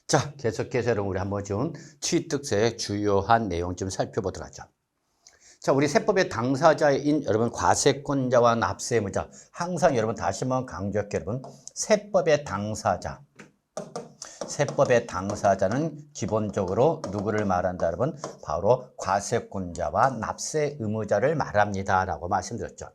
자, 계속해서 여러분 우리 한번 좀 취득세의 주요한 내용 좀 살펴보도록 하죠. 자, 우리 세법의 당사자인 여러분 과세권자와 납세의무자, 항상 여러분 다시 한번 강조할게요. 여러분 세법의 당사자, 세법의 당사자는 기본적으로 누구를 말한다 여러분? 바로 과세권자와 납세의무자를 말합니다 라고 말씀드렸죠.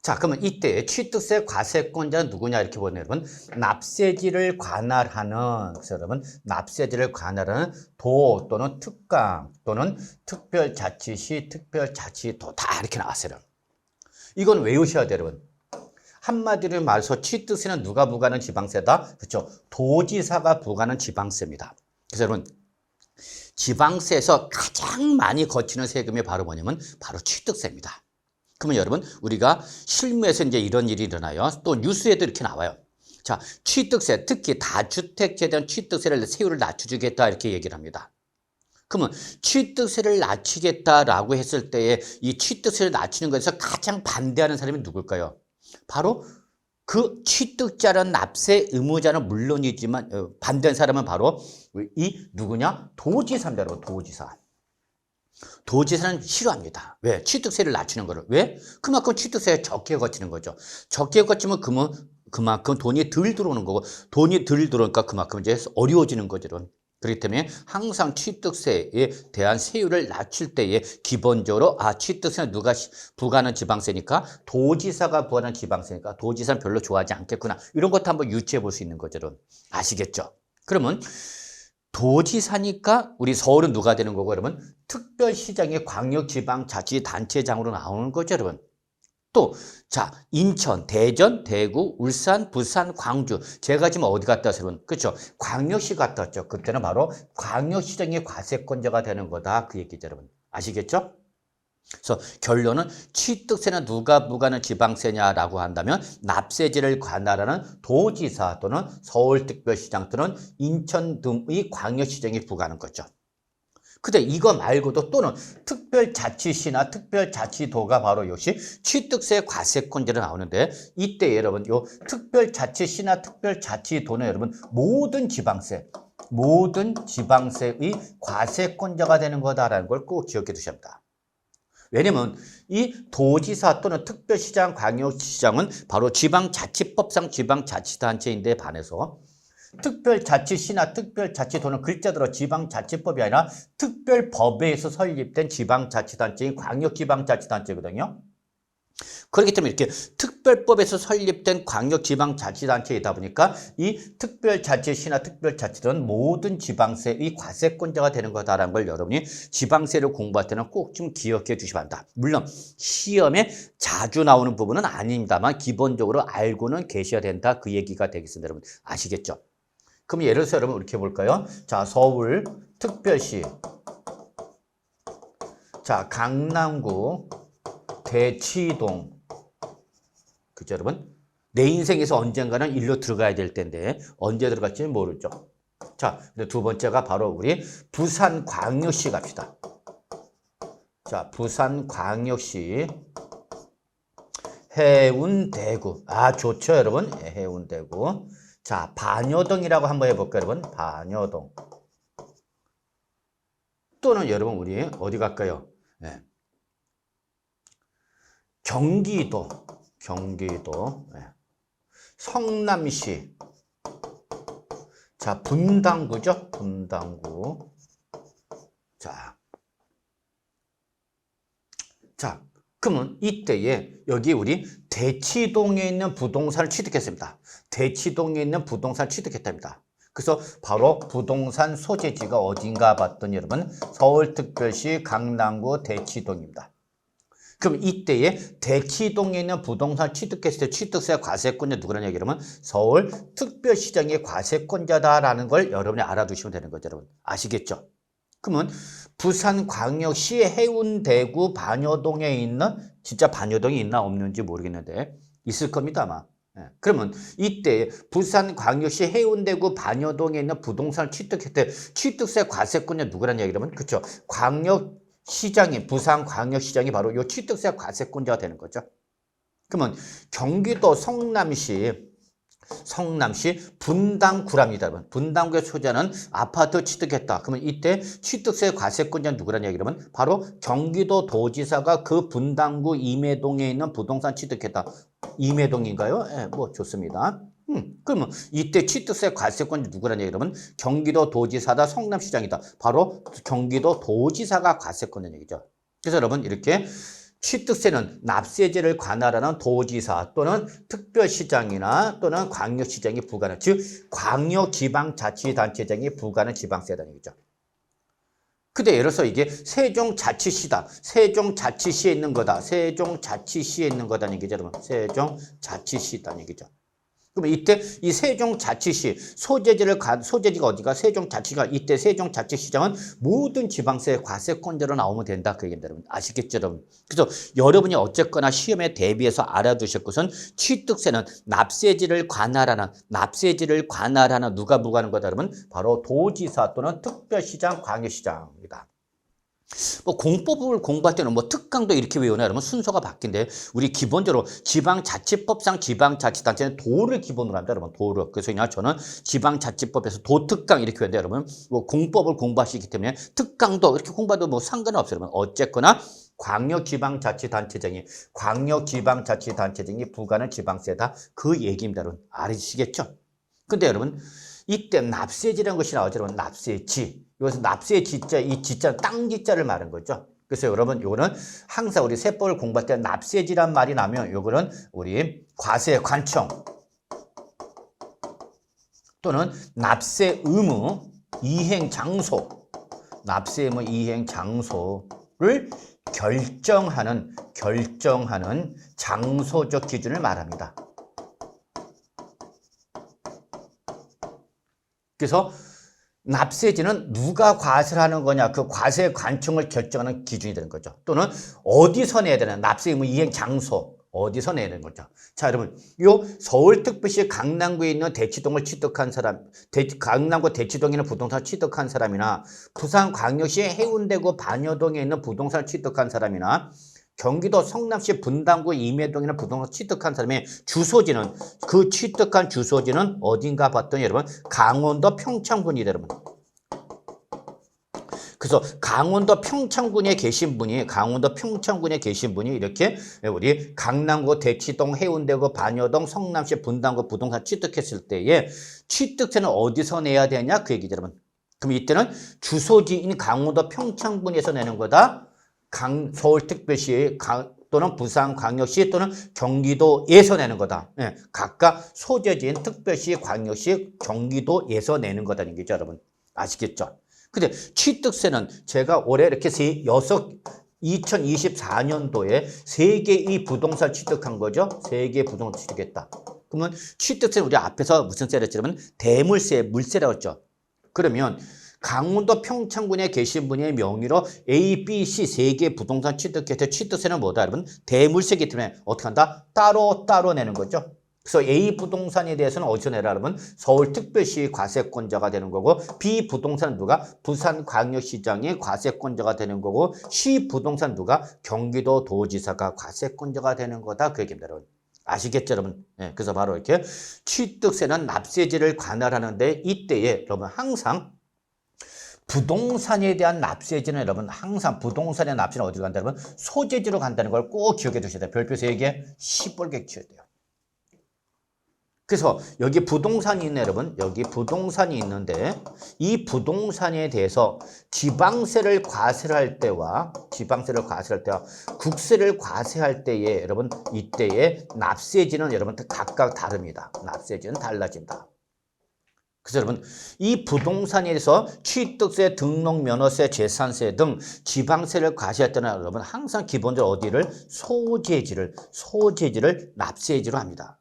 자, 그러면 이때 취득세 과세권자는 누구냐 이렇게 보면 여러분 납세지를 관할하는, 그래서 여러분 납세지를 관할하는 도 또는 특강 또는 특별자치시, 특별자치도 다 이렇게 나왔어요. 이건 외우셔야 돼요, 여러분. 한마디로 말해서 취득세는 누가 부과하는 지방세다? 그렇죠. 도지사가 부과하는 지방세입니다. 그래서 여러분 지방세에서 가장 많이 거치는 세금이 바로 뭐냐면 바로 취득세입니다. 그러면 여러분 우리가 실무에서 이제 이런 일이 일어나요. 또 뉴스에도 이렇게 나와요. 자, 취득세, 특히 다주택자에 대한 취득세를 세율을 낮춰주겠다 이렇게 얘기를 합니다. 그러면 취득세를 낮추겠다라고 했을 때에 이 취득세를 낮추는 것에서 가장 반대하는 사람이 누굴까요? 바로 그 취득자는 납세 의무자는 물론이지만 반대하는 사람은 바로 이 누구냐? 도지사입니다. 도지사. 도지사는 싫어합니다. 왜? 취득세를 낮추는 거를. 왜? 그만큼 취득세가 적게 거치는 거죠. 적게 거치면 그만큼 돈이 덜 들어오는 거고, 돈이 덜 들어오니까 그만큼 이제 어려워지는 거죠. 그렇기 때문에 항상 취득세에 대한 세율을 낮출 때에 기본적으로 취득세는 누가 부과하는 지방세니까 도지사가 부과하는 지방세니까 도지사는 별로 좋아하지 않겠구나. 이런 것도 한번 유추해 볼 수 있는 거죠. 아시겠죠? 그러면 도지사니까 우리 서울은 누가 되는 거고 여러분? 특별시장의 광역지방자치단체장으로 나오는 거죠, 여러분. 또, 자, 인천, 대전, 대구, 울산, 부산, 광주. 제가 지금 어디 갔다 왔어요, 여러분? 그렇죠? 광역시 갔다 왔죠. 그때는 바로 광역시장의 과세권자가 되는 거다. 그 얘기죠, 여러분. 아시겠죠? 그래서 결론은 취득세는 누가 부과하는 지방세냐라고 한다면 납세지를 관할하는 도지사 또는 서울특별시장 또는 인천 등의 광역시장이 부과하는 거죠. 근데 이거 말고도 또는 특별자치시나 특별자치도가 바로 역시 취득세 과세권자로 나오는데 이때 여러분 요 특별자치시나 특별자치도는 여러분 모든 지방세의 과세권자가 되는 거다라는 걸 꼭 기억해 두셔야 합니다. 왜냐면 이 도지사 또는 특별시장, 광역시장은 바로 지방자치법상 지방자치단체인데 반해서 특별자치시나 특별자치도는 글자대로 지방자치법이 아니라 특별법에 의해서 설립된 지방자치단체인 광역지방자치단체거든요. 그렇기 때문에 이렇게 특별법에서 설립된 광역지방자치단체이다 보니까 이 특별자치시나 특별자치도는 모든 지방세의 과세권자가 되는 거다라는 걸 여러분이 지방세를 공부할 때는 꼭 좀 기억해 주시기 바랍니다. 물론 시험에 자주 나오는 부분은 아닙니다만 기본적으로 알고는 계셔야 된다 그 얘기가 되겠습니다. 여러분 아시겠죠? 그럼 예를 들어서 여러분 이렇게 볼까요? 자, 서울 특별시, 자, 강남구 대치동. 그죠, 여러분? 내 인생에서 언젠가는 일로 들어가야 될 텐데 언제 들어갈지는 모르죠. 자, 두 번째가 바로 우리 부산광역시 갑시다. 자, 부산광역시 해운대구. 좋죠, 여러분. 해운대구. 자, 반여동이라고 한번 해볼까요, 여러분? 반여동. 또는 여러분 우리 어디 갈까요? 네. 경기도. 네. 성남시. 자, 분당구죠? 분당구. 자, 그러면 이때에 여기 우리 대치동에 있는 부동산을 취득했습니다. 대치동에 있는 부동산을 취득했답니다. 그래서 바로 부동산 소재지가 어딘가 봤더니 여러분 서울특별시 강남구 대치동입니다. 그럼 이때에 대치동에 있는 부동산 취득했을 때 취득세 과세권자 누구라는 얘기라면 서울특별시장의 과세권자다라는 걸 여러분이 알아두시면 되는 거죠, 여러분. 아시겠죠? 그러면 부산광역시 해운대구 반여동에 있는, 진짜 반여동이 있나 없는지 모르겠는데 있을 겁니다 아마. 그러면 이때 부산광역시 해운대구 반여동에 있는 부동산을 취득했을 때 취득세 과세권자 누구라는 얘기라면 그렇죠. 부산광역시장이 바로 이 취득세 과세권자가 되는 거죠. 그러면 경기도 성남시 성남시 분당구랍니다. 여러분. 분당구의 소재는 아파트 취득했다. 그러면 이때 취득세 과세권자는 누구라는 얘기냐면 바로 경기도 도지사가 그 분당구 임해동에 있는 부동산 취득했다. 임해동인가요? 예, 뭐 좋습니다. 그러면 이때 취득세 과세권자 누구라는 얘기냐면 경기도 도지사다, 성남시장이다. 바로 경기도 도지사가 과세권자는 얘기죠. 그래서 여러분 이렇게 취득세는 납세제를 관할하는 도지사 또는 특별시장이나 또는 광역시장이 부과하는, 즉 광역지방자치단체장이 부과하는 지방세라는 얘기죠. 근데 예를 들어서 이게 세종자치시다. 세종자치시에 있는 거다. 세종자치시에 있는 거다는 얘기죠, 여러분. 세종자치시다는 얘기죠. 그럼 이때 이 세종자치시 소재지가 어디가 세종자치가 이때 세종자치시장은 모든 지방세 과세권자로 나오면 된다 그 얘기입니다. 여러분 아시겠죠, 여러분? 그래서 여러분이 어쨌거나 시험에 대비해서 알아두실 것은 취득세는 납세지를 관할하는 누가 부과하는 거다 그러면 바로 도지사 또는 특별시장, 광역시장입니다. 뭐 공법을 공부할 때는 뭐 특강도 이렇게 외우나 여러분 순서가 바뀐데 우리 기본적으로 지방자치법상 지방자치단체는 도를 기본으로 합니다 여러분 도를. 그래서 그냥 저는 지방자치법에서 도특강 이렇게 외우는데 여러분 뭐 공법을 공부하시기 때문에 특강도 이렇게 공부해도 뭐 상관은 없어요 여러분. 어쨌거나 광역지방자치단체장이 부과하는 지방세다 그 얘기입니다 여러분. 아시겠죠? 근데 여러분 이때 납세지라는 것이 나오죠 여러분. 납세지. 여기서 납세지자, 이 지자는 땅지자를 말하는 거죠. 그래서 여러분 요거는 항상 우리 세법을 공부할 때 납세지란 말이 나면 요거는 우리 과세 관청 또는 납세 의무 이행 장소, 납세 의무 이행 장소를 결정하는 장소적 기준을 말합니다. 그래서 납세지는 누가 과세를 하는 거냐 그 과세 관청을 결정하는 기준이 되는 거죠. 또는 어디서 내야 되나 납세 의무 이행 장소 어디서 내야 되는 거죠. 자 여러분 요 서울특별시 강남구에 있는 대치동을 취득한 사람 강남구 대치동에 있는 부동산을 취득한 사람이나 부산광역시 해운대구 반여동에 있는 부동산을 취득한 사람이나 경기도 성남시 분당구 임해동에 있는 부동산 취득한 사람의 주소지는 그 취득한 주소지는 어딘가 봤더니 여러분 강원도 평창군이다 여러분. 그래서 강원도 평창군에 계신 분이 이렇게 우리 강남구 대치동 해운대구 반여동 성남시 분당구 부동산 취득했을 때에 취득세는 어디서 내야 되냐 그 얘기죠 여러분. 그럼 이때는 주소지인 강원도 평창군에서 내는 거다. 서울특별시 또는 부산광역시 또는 경기도에서 내는 거다. 예, 각각 소재지인 특별시, 광역시, 경기도에서 내는 거다는 얘기죠, 여러분. 아시겠죠? 근데 취득세는 제가 올해 이렇게 2024년도에 3개의 부동산 취득한 거죠. 3개의 부동산 취득했다. 그러면 취득세는 우리 앞에서 무슨 세를 했냐면 대물세, 물세라고 했죠. 그러면 강원도 평창군에 계신 분의 명의로 A, B, C 3개 부동산 취득해서 취득세는 뭐다 여러분? 대물세이기 때문에 어떻게 한다? 따로 내는 거죠. 그래서 A 부동산에 대해서는 어디서 내라 여러분? 서울특별시 과세권자가 되는 거고 B 부동산은 누가? 부산광역시장이 과세권자가 되는 거고 C 부동산 누가? 경기도 도지사가 과세권자가 되는 거다 그 얘기입니다 여러분. 아시겠죠 여러분? 네, 그래서 바로 이렇게 취득세는 납세지를 관할하는데 이때에 여러분 항상 부동산에 대한 납세지는 여러분 항상 부동산의 납세는 어디로 간다 여러분? 소재지로 간다는 걸 꼭 기억해 두셔야 돼요. 별표 3개 시뻘게 치워야 돼요. 그래서 여기 부동산이 있네 여러분. 여기 부동산이 있는데 이 부동산에 대해서 지방세를 과세를 할 때와 국세를 과세할 때에 여러분 이때의 납세지는 여러분 각각 다릅니다. 납세지는 달라진다. 그래서 여러분 이 부동산에 대해서 취득세, 등록, 면허세, 재산세 등 지방세를 과세할 때는 여러분 항상 기본적으로 어디를 소재지를 납세지로 합니다.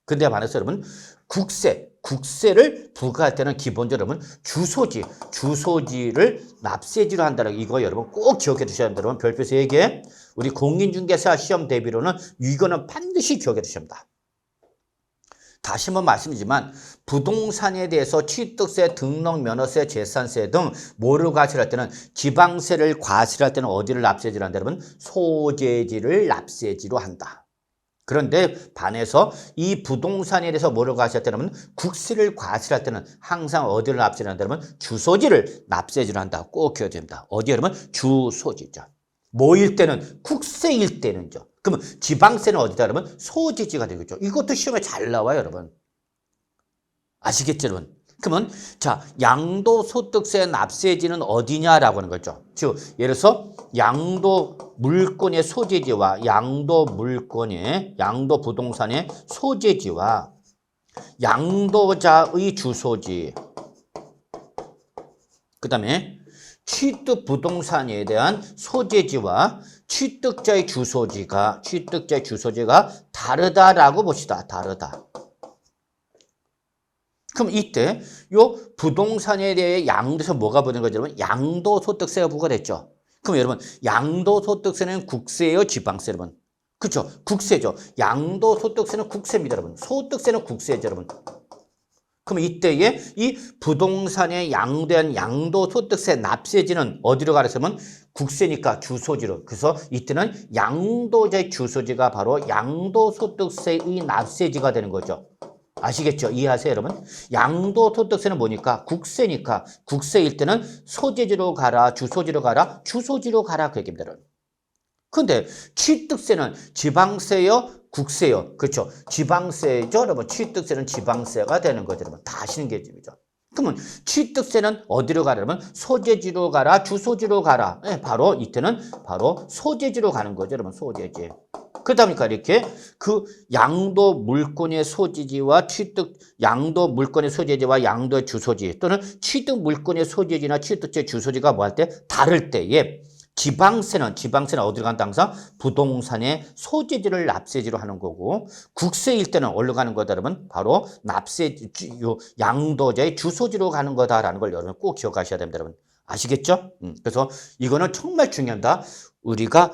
근데 반해서 여러분 국세를 부과할 때는 기본적으로 여러분 주소지를 납세지로 한다는 이거 여러분 꼭 기억해 두셔야 합니다. 여러분 별표 3개 우리 공인중개사 시험 대비로는 이거는 반드시 기억해 두셔야 합니다. 다시 한번 말씀드리지만 부동산에 대해서 취득세, 등록, 면허세, 재산세 등 뭐를 과세할 때는 지방세를 과세할 때는 어디를 납세지로 한다 여러분? 소재지를 납세지로 한다. 그런데 반해서 이 부동산에 대해서 뭐를 과세했다면 국세를 과세할 때는 항상 어디를 납세를 한다면 주소지를 납세를 한다. 꼭 기억해야 됩니다. 어디 여러분? 주소지죠. 뭐일 때는 국세일 때는죠. 그러면 지방세는 어디다 그러면 소지지가 되겠죠. 이것도 시험에 잘 나와요, 여러분. 아시겠죠, 여러분? 그러면 자, 양도소득세 납세지는 어디냐라고 하는 거죠. 즉, 예를 들어서 양도 물권의 소재지와 양도 부동산의 소재지와 양도자의 주소지, 그 다음에 취득 부동산에 대한 소재지와 취득자의 주소지가 다르다라고 봅시다. 다르다. 그럼 이때 요 부동산에 대해 양도에서 뭐가 부는 거죠? 여러분? 양도소득세가 부과됐죠. 그럼 여러분 양도소득세는 국세예요, 지방세 여러분? 그렇죠? 국세죠. 양도소득세는 국세입니다, 여러분. 소득세는 국세죠, 여러분. 그럼 이때에 이 부동산에 양도한 양도소득세 납세지는 어디로 가려면 국세니까 주소지로. 그래서 이때는 양도자의 주소지가 바로 양도소득세의 납세지가 되는 거죠. 아시겠죠? 이해하세요, 여러분? 양도소득세는 뭐니까? 국세니까. 국세일 때는 소재지로 가라, 주소지로 가라, 주소지로 가라. 그 얘기입니다, 여러분. 근데 취득세는 지방세요, 국세요. 그렇죠? 지방세죠, 여러분. 취득세는 지방세가 되는 거죠, 여러분. 다 아시는 개념이죠. 그러면 취득세는 어디로 가려면 소재지로 가라, 주소지로 가라. 네, 바로 이때는 바로 소재지로 가는 거죠, 여러분. 소재지. 그러다 보니까 이렇게 그 양도 물권의 소재지와 양도 물권의 소재지와 양도의 주소지 또는 취득 물권의 소재지나 취득세 주소지가 뭐 할 때 다를 때에 지방세는 어디로 간다? 항상 부동산의 소재지를 납세지로 하는 거고 국세일 때는 어디로 가는 거다? 여러분 바로 양도자의 주소지로 가는 거다라는 걸 여러분 꼭 기억하셔야 됩니다. 여러분 아시겠죠? 그래서 이거는 정말 중요합니다. 우리가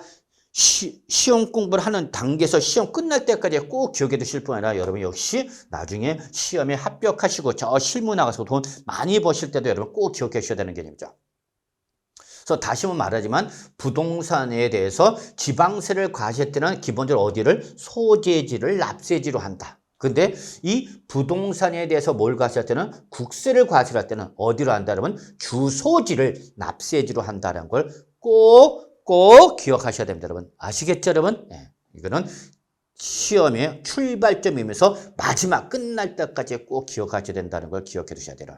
시험 공부를 하는 단계에서 시험 끝날 때까지 꼭 기억해 두실 뿐 아니라 여러분 역시 나중에 시험에 합격하시고 저 실무 나가서 돈 많이 버실 때도 여러분 꼭 기억해 주셔야 되는 개념이죠. 그래서 다시 한번 말하지만 부동산에 대해서 지방세를 과세할 때는 기본적으로 어디를 소재지를 납세지로 한다. 근데 이 부동산에 대해서 뭘 과세할 때는 국세를 과세할 때는 어디로 한다 그러면 주소지를 납세지로 한다는 걸 꼭 기억하셔야 됩니다, 여러분. 아시겠죠, 여러분? 네. 이거는 시험의 출발점이면서 마지막 끝날 때까지 꼭 기억하셔야 된다는 걸 기억해 두셔야 돼요.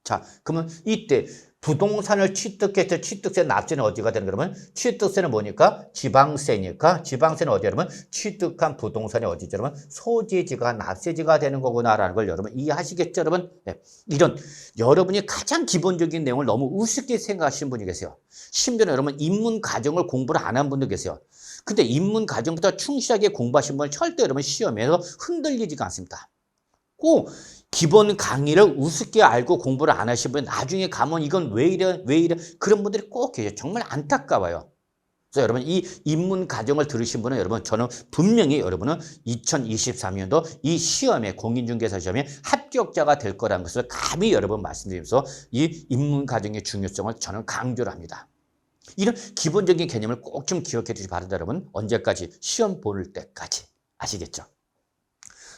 자, 그러면 이때 부동산을 취득해서 취득세 납세는 어디가 되는 거냐면 취득세는 뭐니까? 지방세니까 지방세는 어디야? 그러면 취득한 부동산이 어디죠? 여러분 소재지가 납세지가 되는 거구나라는 걸 여러분 이해하시겠죠, 여러분? 네. 이런 여러분이 가장 기본적인 내용을 너무 우습게 생각하시는 분이 계세요. 심지어는 여러분 인문 과정을 공부를 안 한 분도 계세요. 근데 인문 과정부터 충실하게 공부하신 분은 절대 여러분 시험에서 흔들리지가 않습니다. 꼭 기본 강의를 우습게 알고 공부를 안 하신 분 나중에 가면 이건 왜 이래 그런 분들이 꼭 계세요. 정말 안타까워요. 그래서 여러분 이 입문 과정을 들으신 분은 여러분 저는 분명히 여러분은 2023년도 이 시험에 공인중개사 시험에 합격자가 될 거라는 것을 감히 여러분 말씀드리면서 이 입문 과정의 중요성을 저는 강조를 합니다. 이런 기본적인 개념을 꼭 좀 기억해 주시기 바랍니다. 여러분 언제까지? 시험 볼 때까지. 아시겠죠?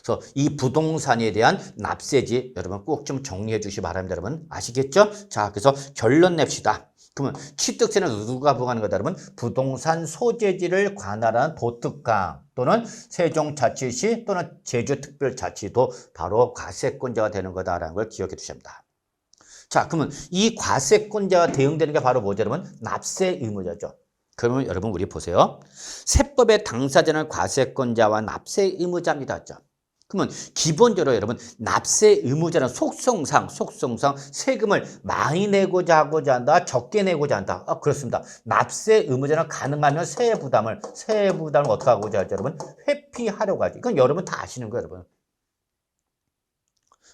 그래서 이 부동산에 대한 납세지 여러분 꼭 좀 정리해 주시기 바랍니다. 여러분 아시겠죠? 자, 그래서 결론 냅시다. 그러면 취득세는 누가 부과하는 거다? 여러분 부동산 소재지를 관할한 도특강 또는 세종자치시 또는 제주특별자치도 바로 과세권자가 되는 거다라는 걸 기억해 주셔야 합니다. 자, 그러면 이 과세권자가 대응되는 게 바로 뭐죠, 여러분? 납세 의무자죠. 그러면 여러분 우리 보세요. 세법의 당사자는 과세권자와 납세 의무자입니다. 그러면 기본적으로 여러분 납세 의무자는 속성상 세금을 많이 내고자 하고자 한다, 적게 내고자 한다. 그렇습니다. 납세 의무자는 가능하면 세액 부담을 어떻게 하고자 하죠, 여러분? 회피하려고 하죠. 이건 여러분 다 아시는 거예요, 여러분.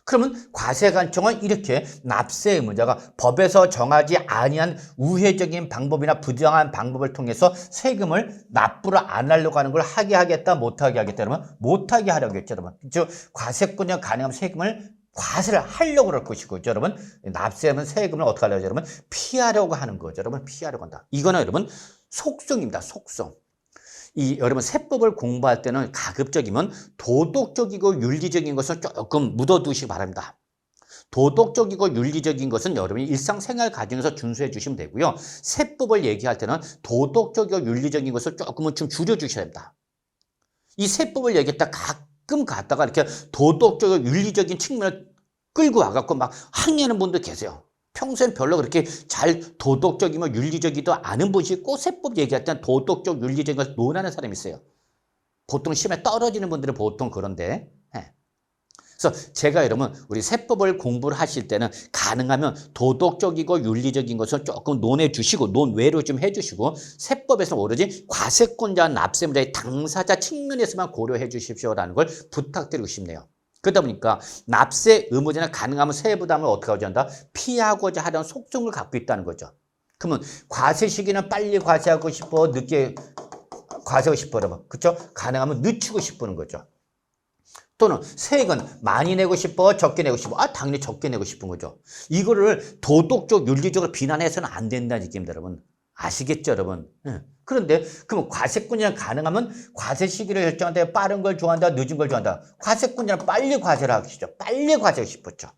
그러면 과세관청은 이렇게 납세 의무자가 법에서 정하지 아니한 우회적인 방법이나 부정한 방법을 통해서 세금을 납부를 안 하려고 하는 걸 하게 하겠다, 못하게 하겠다, 그러면 못하게 하려고 했죠, 여러분. 즉 과세권자가 가능하면 세금을 과세를 하려고 그럴 것이고, 여러분 납세하면 세금을 어떻게 하려고 하죠, 여러분? 피하려고 하는 거죠, 여러분. 피하려고 한다. 이거는 여러분 속성입니다, 속성. 이 여러분 세법을 공부할 때는 가급적이면 도덕적이고 윤리적인 것을 조금 묻어두시기 바랍니다. 도덕적이고 윤리적인 것은 여러분이 일상생활 과정에서 준수해 주시면 되고요. 세법을 얘기할 때는 도덕적이고 윤리적인 것을 조금은 좀 줄여주셔야 됩니다. 이 세법을 얘기했다 가끔 갔다가 이렇게 도덕적이고 윤리적인 측면을 끌고 와갖고 막 항의하는 분도 계세요. 평소엔 별로 그렇게 잘 도덕적이며 윤리적이도 않은 분이 있고 세법 얘기할 때는 도덕적, 윤리적인 것을 논하는 사람이 있어요. 보통 시험에 떨어지는 분들은 보통 그런데. 그래서 제가 여러분 우리 세법을 공부를 하실 때는 가능하면 도덕적이고 윤리적인 것을 조금 논해 주시고 논외로 좀 해주시고 세법에서 오로지 과세권자 납세문자의 당사자 측면에서만 고려해 주십시오라는 걸 부탁드리고 싶네요. 그러다 보니까 납세 의무자는 가능하면 세부담을 어떻게 하고자 한다? 피하고자 하는 속성을 갖고 있다는 거죠. 그러면 과세 시기는 빨리 과세하고 싶어, 늦게 과세하고 싶어, 여러분. 그렇죠? 가능하면 늦추고 싶은 거죠. 또는 세액은 많이 내고 싶어, 적게 내고 싶어. 당연히 적게 내고 싶은 거죠. 이거를 도덕적, 윤리적으로 비난해서는 안 된다는 얘기입니다, 여러분. 아시겠죠, 여러분? 그런데 그럼 과세권자는 가능하면 과세 시기를 결정한다. 빠른 걸 좋아한다, 늦은 걸 좋아한다. 과세권자는 빨리 과세를 하고 싶죠. 빨리 과세하고 싶었죠.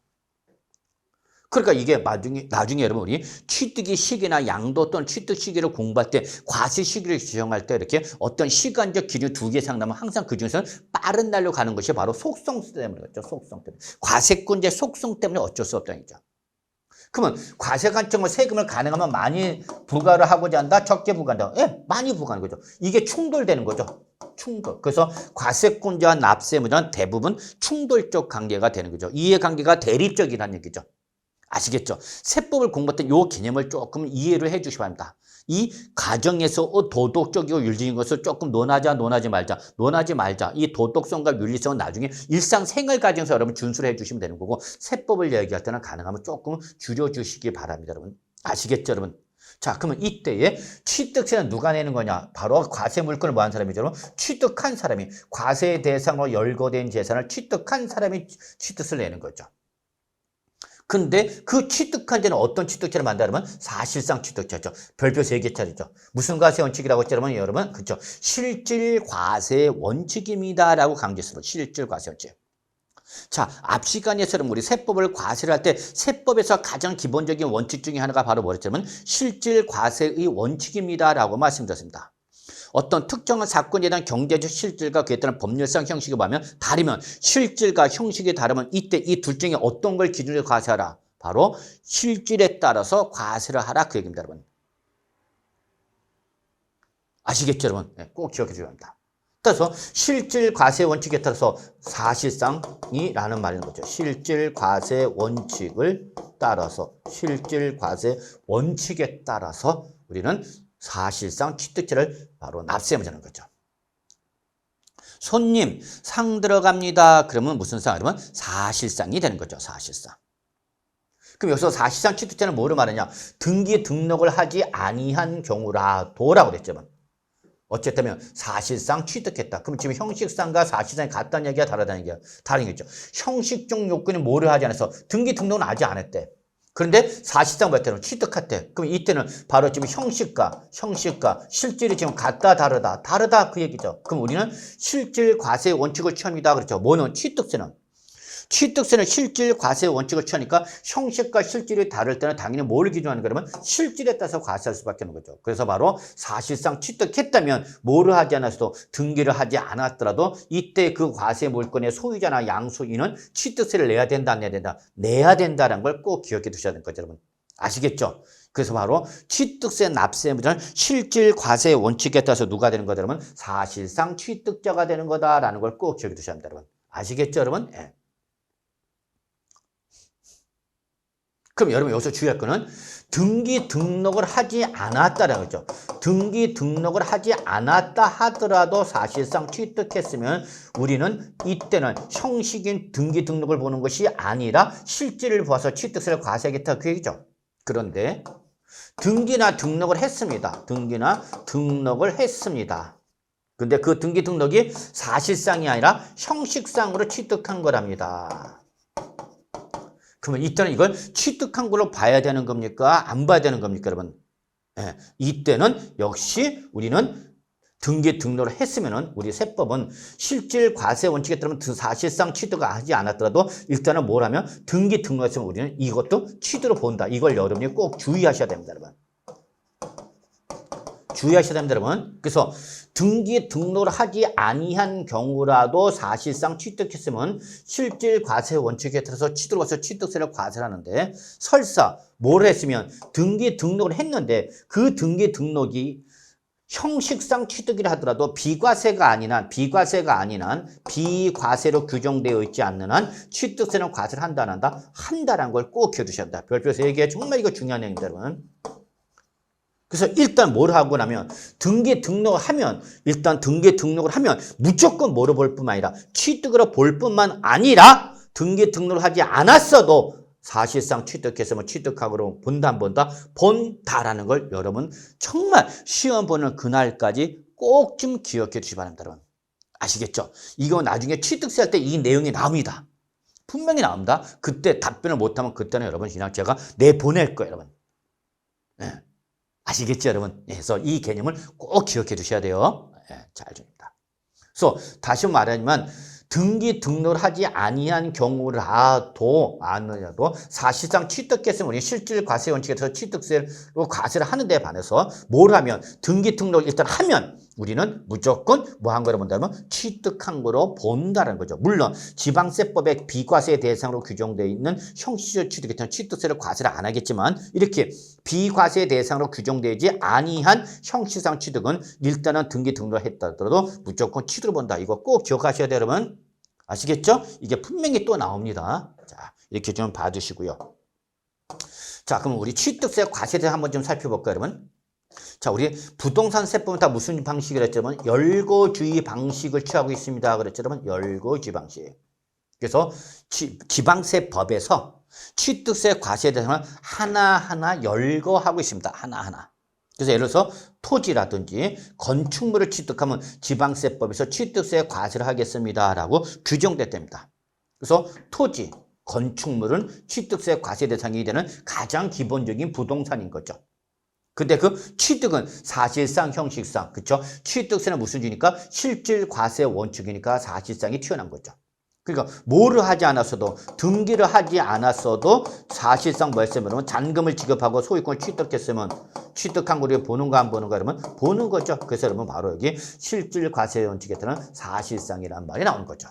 그러니까 이게 나중에 여러분 우리 취득의 시기나 양도 또는 취득 시기를 공부할 때 과세 시기를 지정할 때 이렇게 어떤 시간적 기준 2개 이상 나면 항상 그중에서는 빠른 날로 가는 것이 바로 속성 때문에 그렇죠. 속성 때문에. 과세권자의 속성 때문에 어쩔 수 없다는 거죠. 그러면 과세 관점으로 세금을 가능하면 많이 부과를 하고자 한다, 적게 부과한다. 많이 부과하는 거죠. 이게 충돌되는 거죠. 충돌. 그래서 과세권자와 납세의무자는 대부분 충돌적 관계가 되는 거죠. 이해관계가 대립적이라는 얘기죠. 아시겠죠? 세법을 공부할 때 이 개념을 조금 이해를 해 주시기 바랍니다. 이 과정에서 도덕적이고 윤리적인 것을 조금 논하지 말자. 이 도덕성과 윤리성은 나중에 일상생활 과정에서 여러분 준수를 해 주시면 되는 거고 세법을 얘기할 때는 가능하면 조금 줄여주시기 바랍니다. 여러분. 아시겠죠, 여러분? 자, 그러면 이때에 취득세는 누가 내는 거냐? 바로 과세 물건을 뭐한 사람이죠? 여러분? 취득한 사람이 과세 대상으로 열거된 재산을 취득한 사람이 취득세를 내는 거죠. 근데 그 취득한 자는 어떤 취득자를 만들면 사실상 취득자죠. 별표 3개짜리죠. 무슨 과세 원칙이라고 했냐면 여러분, 그렇죠. 실질 과세 원칙입니다라고 강조했어요. 실질 과세 원칙. 자, 앞 시간에서는 우리 세법을 과세를 할 때 세법에서 가장 기본적인 원칙 중에 하나가 바로 뭐였냐면 실질 과세의 원칙입니다라고 말씀드렸습니다. 어떤 특정한 사건에 대한 경제적 실질과 그에 따른 법률상 형식을 보면 다르면 실질과 형식이 다르면 이때 이 둘 중에 어떤 걸 기준으로 과세하라? 바로 실질에 따라서 과세를 하라 그 얘기입니다, 여러분. 아시겠죠, 여러분? 네, 꼭 기억해 주셔야 합니다. 따라서 실질 과세 원칙에 따라서 사실상이라는 말인 거죠. 실질 과세 원칙을 따라서 실질 과세 원칙에 따라서 우리는 사실상 취득세를 바로 납세의무자는 거죠. 손님, 상 들어갑니다. 그러면 무슨 상? 그러면 사실상이 되는 거죠. 사실상. 그럼 여기서 사실상 취득세는 뭐를 말하냐? 등기 등록을 하지 아니한 경우라도라고 그랬죠. 어쨌든 사실상 취득했다. 그럼 지금 형식상과 사실상이 같다는 얘기야, 다르다는 얘기야? 다른 얘기죠. 형식적 요건이 뭐를 하지 않아서 등기 등록은 아직 안 했대. 그런데 사실상 뭐였다면 취득했대. 그럼 이때는 바로 지금 형식과 실질이 지금 같다 다르다 그 얘기죠. 그럼 우리는 실질 과세 원칙을 취합니다. 그렇죠. 뭐는 취득세는 실질 과세 원칙을 취하니까 형식과 실질이 다를 때는 당연히 뭘 기준하는 거냐면 실질에 따라서 과세할 수밖에 없는 거죠. 그래서 바로 사실상 취득했다면 뭐를 하지 않았어도 등기를 하지 않았더라도 이때 그 과세 물건의 소유자나 양수인은 취득세를 내야 된다, 안 내야 된다? 내야 된다는 걸 꼭 기억해 두셔야 되는 거죠, 여러분. 아시겠죠? 그래서 바로 취득세 납세의무자는 실질 과세 원칙에 따라서 누가 되는 거다, 여러분? 사실상 취득자가 되는 거다라는 걸 꼭 기억해 두셔야 합니다, 여러분. 아시겠죠, 여러분? 예. 그럼 여러분 여기서 주의할 거는 등기 등록을 하지 않았다라는 거죠. 등기 등록을 하지 않았다 하더라도 사실상 취득했으면 우리는 이때는 형식인 등기 등록을 보는 것이 아니라 실질을 보아서 취득세를 과세하겠다 그 얘기죠. 그런데 등기나 등록을 했습니다. 근데 그 등기 등록이 사실상이 아니라 형식상으로 취득한 거랍니다. 그러면 이때는 이걸 취득한 걸로 봐야 되는 겁니까? 안 봐야 되는 겁니까, 여러분? 예, 이때는 역시 우리는 등기 등록을 했으면은 우리 세법은 실질 과세 원칙에 따르면 사실상 취득을 하지 않았더라도 일단은 뭘 하면 등기 등록했으면 우리는 이것도 취득으로 본다. 이걸 여러분이 꼭 주의하셔야 됩니다, 여러분. 주의하셔야 됩니다, 여러분. 그래서 등기 등록을 하지 아니한 경우라도 사실상 취득했으면 실질 과세 원칙에 따라서 취득을 해서 취득세를 과세를 하는데 설사 뭘 했으면 등기 등록을 했는데 그 등기 등록이 형식상 취득이라 하더라도 비과세가 아닌 한 비과세로 규정되어 있지 않는 한 취득세는 과세를 한다 안 한다? 한다라는 걸 꼭 기억해 두셔야 합니다. 별표에서 얘기해. 정말 이거 중요한 내용입니다, 여러분. 그래서 일단 뭘 하고 나면 등기 등록을 하면 일단 등기 등록을 하면 무조건 뭐로 볼 뿐만 아니라 취득으로 볼 뿐만 아니라 등기 등록을 하지 않았어도 사실상 취득했으면 취득하고 본다 안 본다? 본다라는 걸 여러분 정말 시험 보는 그날까지 꼭 좀 기억해 주시기 바랍니다, 여러분. 아시겠죠? 이거 나중에 취득세 할 때 이 내용이 나옵니다. 분명히 나옵니다. 그때 답변을 못하면 그때는 여러분 그냥 제가 내보낼 거예요, 여러분. 네. 아시겠죠, 여러분? 그래서 이 개념을 꼭 기억해 두셔야 돼요. 네, 잘 줍니다. 그래서 다시 말하지만 등기 등록을 하지 아니한 경우라도 사실상 취득했으면 우리 실질 과세 원칙에 따라서 취득세를 과세를 하는 데 반해서 뭘 하면 등기 등록을 일단 하면 우리는 무조건 뭐 한 거로 본다면 취득한 거로 본다는 거죠. 물론 지방세법의 비과세 대상으로 규정되어 있는 형식적 취득에 따른 취득세를 과세를 안 하겠지만 이렇게 비과세 대상으로 규정되지 아니한 형식상 취득은 일단은 등기 등록을 했다 하더라도 무조건 취득을 본다. 이거 꼭 기억하셔야 돼요, 여러분. 아시겠죠? 이게 분명히 또 나옵니다. 자, 이렇게 좀 봐두시고요. 자, 그럼 우리 취득세 과세에 대해서 한번 좀 살펴볼까요, 여러분? 자, 우리 부동산 세법은 다 무슨 방식이라 했죠? 열거주의 방식을 취하고 있습니다. 그랬죠, 여러분? 열거주의 방식. 그래서 지방세법에서 취득세 과세에 대해서는 하나하나 열거하고 있습니다. 하나하나. 그래서 예를 들어서 토지라든지 건축물을 취득하면 지방세법에서 취득세 과세를 하겠습니다라고 규정됐답니다. 그래서 토지, 건축물은 취득세 과세 대상이 되는 가장 기본적인 부동산인 거죠. 근데 그 취득은 사실상 형식상, 그렇죠? 취득세는 무슨 주니까 실질 과세 원칙이니까 사실상이 튀어나온 거죠. 그러니까 뭐를 하지 않았어도 등기를 하지 않았어도 사실상 뭐였으면 잔금을 지급하고 소유권을 취득했으면 취득한 거 우리가 보는가 안 보는가 그러면 보는 거죠. 그래서 여러분 바로 여기 실질 과세 원칙에 따른 사실상이라는 말이 나오는 거죠.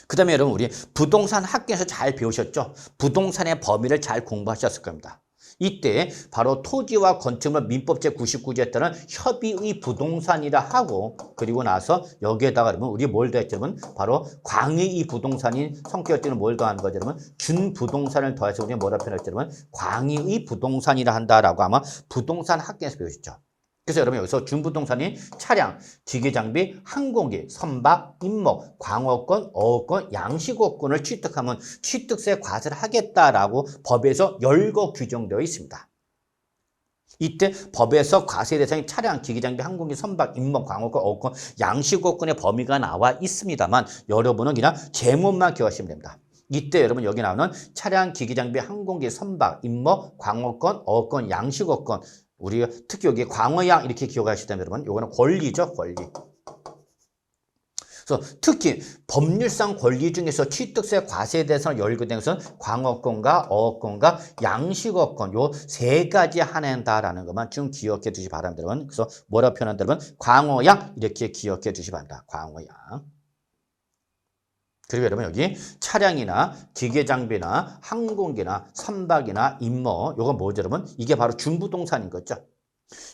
그 다음에 여러분 우리 부동산 학교에서 잘 배우셨죠? 부동산의 범위를 잘 공부하셨을 겁니다. 이때 바로 토지와 건축물 민법 제99조에 따른 협의의 부동산이라 하고 그리고 나서 여기에다가 그러면 우리 뭘 더했죠? 바로 광의의 부동산인 성격을 띠는 뭘 더하는 거죠? 그러면 준부동산을 더해서 우리가 뭐라 표현할지 그러면 광의의 부동산이라 한다라고 아마 부동산 학교에서 배우셨죠. 그래서 여러분 여기서 준부동산이 차량, 기계장비, 항공기, 선박, 임목, 광어권, 어업권, 양식업권을 취득하면 취득세 과세를 하겠다라고 법에서 열거 규정되어 있습니다. 이때 법에서 과세 대상이 차량, 기계장비, 항공기, 선박, 임목, 광어권, 어업권, 양식업권의 범위가 나와 있습니다만 여러분은 그냥 제목만 기억하시면 됩니다. 이때 여러분 여기 나오는 차량, 기계장비, 항공기, 선박, 임목, 광어권, 어업권, 양식업권 우리가 특히 여기 광어양 이렇게 기억하시다면 여러분 이거는 권리죠, 권리. 그래서 특히 법률상 권리 중에서 취득세 과세에 대해서 열거된 것은 광어권과 어업권과 양식업권 요 세 가지 한해한다라는 것만 좀 기억해 두시기 바랍니다, 여러분. 그래서 뭐라 표현한다, 여러분? 광어양 이렇게 기억해 두시기 바랍니다. 광어양. 그리고 여러분 여기 차량이나 기계장비나 항공기나 선박이나 임목 요거 뭐죠, 여러분? 이게 바로 준부동산인 거죠.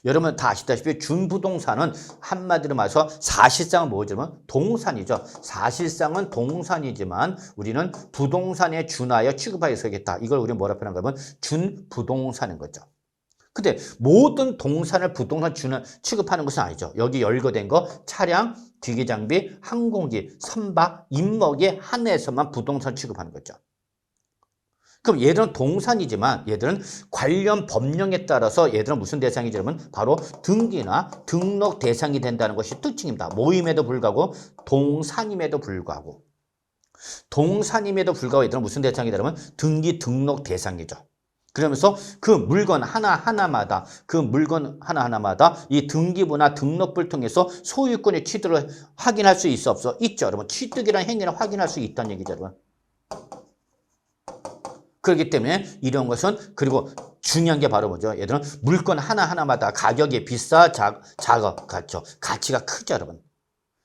여러분 다 아시다시피 준부동산은 한마디로 말해서 사실상은 뭐죠, 여러분? 동산이죠. 사실상은 동산이지만 우리는 부동산에 준하여 취급하여 서겠다. 이걸 우리는 뭐라 표현한 거면 준부동산인 거죠. 근데 모든 동산을 부동산 취급하는 것은 아니죠. 여기 열거된 거 차량, 기계장비, 항공기, 선박, 임목에 한해서만 부동산 취급하는 거죠. 그럼 얘들은 동산이지만 얘들은 관련 법령에 따라서 얘들은 무슨 대상이죠? 그러면 바로 등기나 등록 대상이 된다는 것이 특징입니다. 모임에도 불구하고 동산임에도 그러면서 그 물건 하나하나마다 이 등기부나 등록부를 통해서 소유권의 취득을 확인할 수 있어 없어? 있죠, 여러분. 취득이라는 행위를 확인할 수 있다는 얘기죠, 여러분. 그렇기 때문에 이런 것은 그리고 중요한 게 바로 뭐죠? 얘들은 물건 하나하나마다 가격이 비싸, 작아, 같죠. 가치가 크죠, 여러분.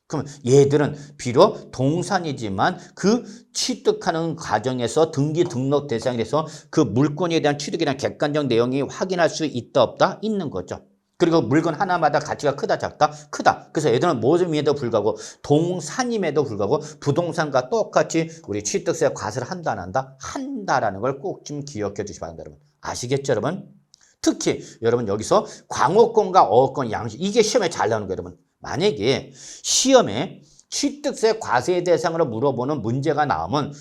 그럼 얘들은 비록 동산이지만 그 취득하는 과정에서 등기 등록 대상이 돼서 그 물건에 대한 취득에 대한 객관적 내용이 확인할 수 있다 없다? 있는 거죠. 그리고 물건 하나마다 가치가 크다 작다? 크다. 그래서 얘들은 뭐임에도 불구하고 동산임에도 불구하고 부동산과 똑같이 우리 취득세 과세를 한다 안 한다? 한다라는 걸 꼭 좀 기억해 주시기 바랍니다. 여러분. 아시겠죠 여러분? 특히 여러분 여기서 광호권과 어권 양식 이게 시험에 잘 나오는 거예요 여러분. 만약에 시험에 취득세 과세 대상으로 물어보는 문제가 나오면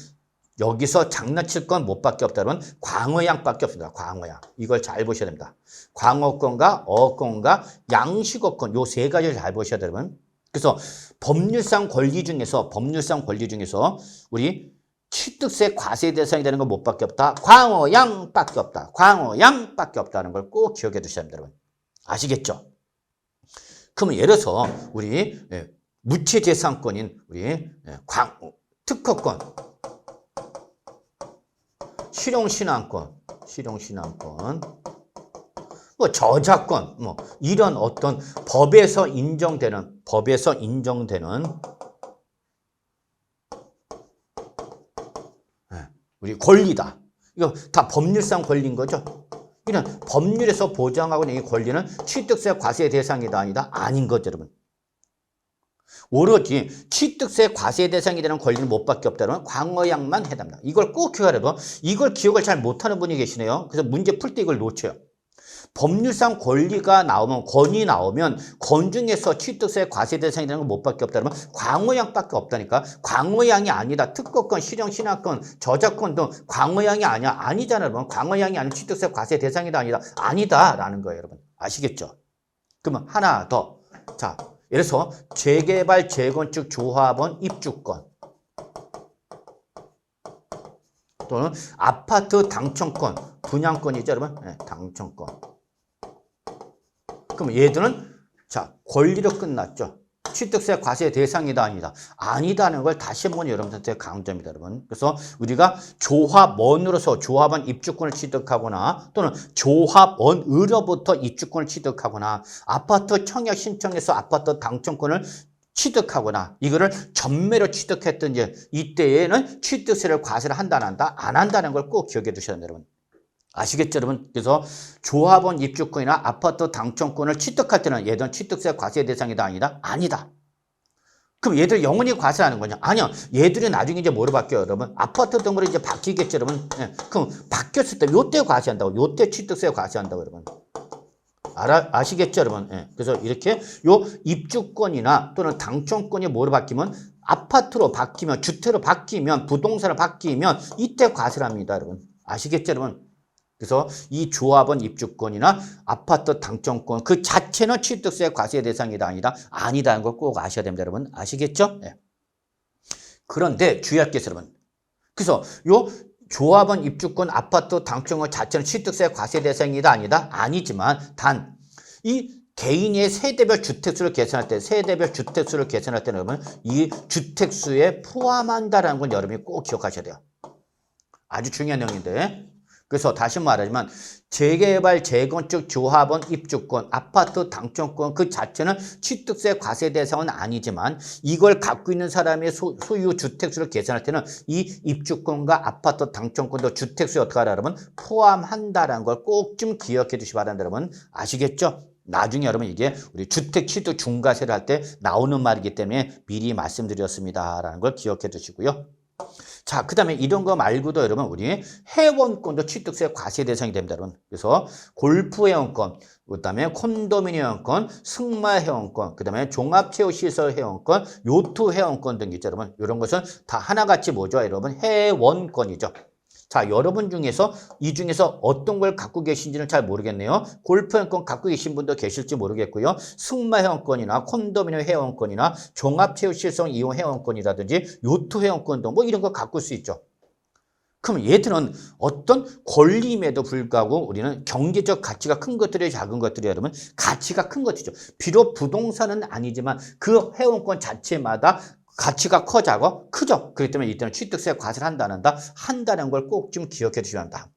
여기서 장난칠 건 뭐밖에 없다 그러면 광어양밖에 없습니다. 광어양. 이걸 잘 보셔야 됩니다. 광어권과 어권과 양식어권 요 세 가지를 잘 보셔야 돼요. 여러분. 그래서 법률상 권리 중에서 우리 취득세 과세 대상이 되는 건 뭐밖에 없다? 광어양밖에 없다. 광어양밖에 없다는 걸 꼭 기억해 두셔야 됩니다. 여러분. 아시겠죠? 그러면 예를 들어서 우리 무체재산권인 우리 특허권, 실용신안권, 뭐 저작권, 뭐 이런 어떤 법에서 인정되는 우리 권리다. 이거 다 법률상 권리인 거죠. 이런 법률에서 보장하고 있는 이 권리는 취득세 과세 대상이다 아니다? 아닌 거죠, 여러분. 오로지 취득세 과세 대상이 되는 권리는 뭐밖에 없다면 광어양만 해당합니다. 이걸 꼭 기억하려도 이걸 기억을 잘 못하는 분이 계시네요. 그래서 문제 풀 때 이걸 놓쳐요. 법률상 권리가 나오면 권이 나오면 권 중에서 취득세 과세 대상이 되는 건 뭐밖에 없다면 광어양밖에 없다니까. 광어양이 아니다. 특허권, 실용신안권, 저작권 등 광어양이 아니잖아요. 여러분. 광어양이 아닌 취득세 과세 대상이다 아니다라는 거예요, 여러분. 아시겠죠? 그러면 하나 더. 자, 예를 들어서 재개발, 재건축, 조합원, 입주권 또는 아파트 당첨권, 분양권이죠, 여러분. 네, 당첨권. 그럼 얘들은 자 권리로 끝났죠. 취득세 과세 대상이다 아니다는 걸 다시 한번 여러분한테 강조합니다, 여러분. 그래서 우리가 조합원으로서 조합원 입주권을 취득하거나 또는 조합원으로부터 입주권을 취득하거나 아파트 청약 신청해서 아파트 당첨권을 취득하거나 이거를 전매로 취득했든지 이때에는 취득세를 과세를 한다 안 한다는 걸 꼭 기억해 두셔야 됩니다, 여러분. 아시겠죠, 여러분? 그래서 조합원 입주권이나 아파트 당첨권을 취득할 때는 얘들은 취득세 과세 대상이다 아니다. 그럼 얘들 영원히 과세하는 거냐? 아니요. 얘들이 나중에 이제 뭐로 바뀌어요, 여러분? 아파트 등으로 이제 바뀌겠죠, 여러분? 네. 그럼 바뀌었을 때 요때 과세한다고. 요때 취득세 과세한다고, 여러분. 아시겠죠, 여러분? 네. 그래서 이렇게 요 입주권이나 또는 당첨권이 뭐로 바뀌면 아파트로 바뀌면 주택으로 바뀌면 부동산으로 바뀌면 이때 과세를 합니다, 여러분. 아시겠죠, 여러분? 그래서 이 조합원 입주권이나 아파트 당첨권 그 자체는 취득세 과세 대상이다 아니다는 걸 꼭 아셔야 됩니다, 여러분. 아시겠죠? 네. 그런데 주의할 게 있어요, 여러분. 그래서 요 조합원 입주권 아파트 당첨권 자체는 취득세 과세 대상이다 아니지만 단 이 개인의 세대별 주택수를 계산할 때 여러분 이 주택수에 포함한다라는 건 여러분이 꼭 기억하셔야 돼요. 아주 중요한 내용인데 그래서 다시 말하지만 재개발, 재건축, 조합원, 입주권, 아파트 당첨권 그 자체는 취득세 과세 대상은 아니지만 이걸 갖고 있는 사람의 소유 주택수를 계산할 때는 이 입주권과 아파트 당첨권도 주택수에 어떻게 하라 여러분? 포함한다라는 걸 꼭 좀 기억해 주시기 바랍니다, 여러분. 아시겠죠? 나중에 여러분 이게 우리 주택 취득 중과세를 할 때 나오는 말이기 때문에 미리 말씀드렸습니다라는 걸 기억해 두시고요. 자, 그 다음에 이런 거 말고도 여러분 우리 회원권도 취득세 과세 대상이 됩니다, 여러분. 그래서 골프 회원권, 그 다음에 콘도미니엄 회원권, 승마 회원권, 그 다음에 종합체육시설 회원권, 요트 회원권 등이 있죠, 여러분. 이런 것은 다 하나같이 뭐죠, 여러분? 회원권이죠. 자, 여러분 중에서 이 중에서 어떤 걸 갖고 계신지는 잘 모르겠네요. 골프 회원권 갖고 계신 분도 계실지 모르겠고요. 승마 회원권이나 콘도미니엄 회원권이나 종합체육시설 이용 회원권이라든지 요트 회원권도 뭐 이런 거 갖고 수 있죠. 그럼 얘들은 어떤 권리임에도 불구하고 우리는 경제적 가치가 큰 것들이 작은 것들이 여러분 가치가 큰 것이죠. 비록 부동산은 아니지만 그 회원권 자체마다 가치가 커자고 크죠. 그렇기 때문에 이때는 취득세 과세를 한다는 걸 꼭 좀 기억해 주셔야 한다.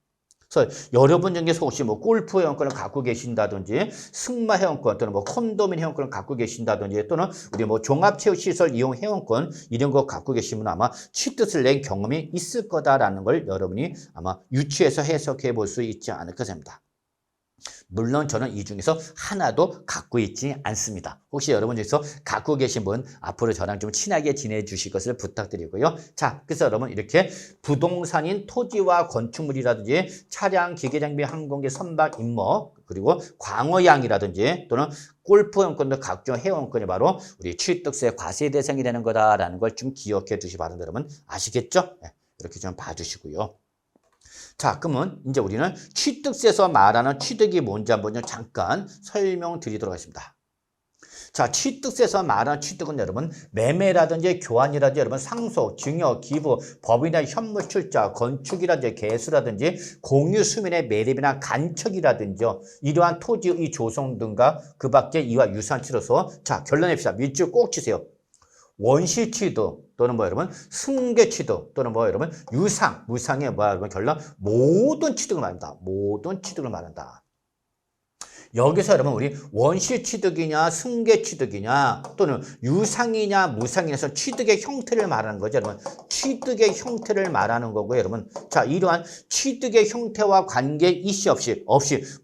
그래서 여러분 중에서 혹시 뭐 골프 회원권을 갖고 계신다든지 승마 회원권 또는 뭐 콘도민 회원권을 갖고 계신다든지 또는 우리 뭐 종합체육시설 이용 회원권 이런 거 갖고 계시면 아마 취득세를 낸 경험이 있을 거다라는 걸 여러분이 아마 유추해서 해석해 볼 수 있지 않을까 생각합니다. 물론 저는 이 중에서 하나도 갖고 있지 않습니다. 혹시 여러분 중에서 갖고 계신 분 앞으로 저랑 좀 친하게 지내주실 것을 부탁드리고요. 자, 그래서 여러분 이렇게 부동산인 토지와 건축물이라든지 차량, 기계장비, 항공기, 선박, 임목 그리고 광어양이라든지 또는 골프 회원권도 각종 회원권이 바로 우리 취득세 과세 대상이 되는 거다라는 걸 좀 기억해 두시기 바랍니다. 여러분 아시겠죠? 네, 이렇게 좀 봐주시고요. 자, 그러면 이제 우리는 취득세에서 말하는 취득이 뭔지 한번 잠깐 설명드리도록 하겠습니다. 자, 취득세에서 말하는 취득은 여러분 매매라든지 교환이라든지 여러분 상속, 증여, 기부, 법인이나 현물 출자, 건축이라든지 개수라든지 공유 수민의 매립이나 간척이라든지 이러한 토지의 조성 등과 그 밖에 이와 유사한 취득서. 자, 결론 냅시다. 밑줄 꼭 치세요. 원시 취득 또는 뭐 여러분 승계 취득 또는 뭐 여러분 유상, 무상의 뭐 여러분 결론 모든 취득을 말한다. 모든 취득을 말한다. 여기서 여러분 우리 원시 취득이냐 승계 취득이냐 또는 유상이냐 무상이냐서 취득의 형태를 말하는 거죠. 여러분 취득의 형태를 말하는 거고요. 여러분 자 이러한 취득의 형태와 관계 이시 없이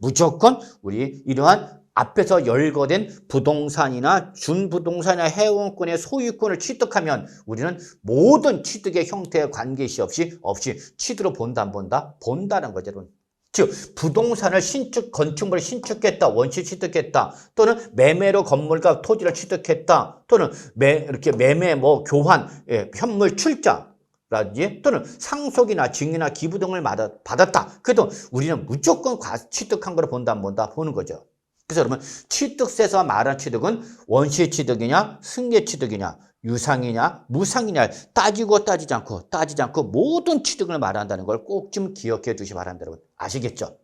무조건 우리 이러한 앞에서 열거된 부동산이나 준부동산이나 회원권의 소유권을 취득하면 우리는 모든 취득의 형태에 관계시 없이 취득으로 본다 안 본다? 본다는 거죠. 여러분. 즉 부동산을 건축물을 신축했다, 원시 취득했다, 또는 매매로 건물과 토지를 취득했다, 또는 이렇게 매매 뭐 교환, 현물 출자 라든지 또는 상속이나 증여나 기부 등을 받았다. 그래도 우리는 무조건 취득한 걸 본다 안 본다? 보는 거죠. 그래서 여러분 취득세에서 말하는 취득은 원시 취득이냐 승계 취득이냐 유상이냐 무상이냐 따지지 않고 모든 취득을 말한다는 걸 꼭 좀 기억해 두시기 바랍니다. 여러분 아시겠죠?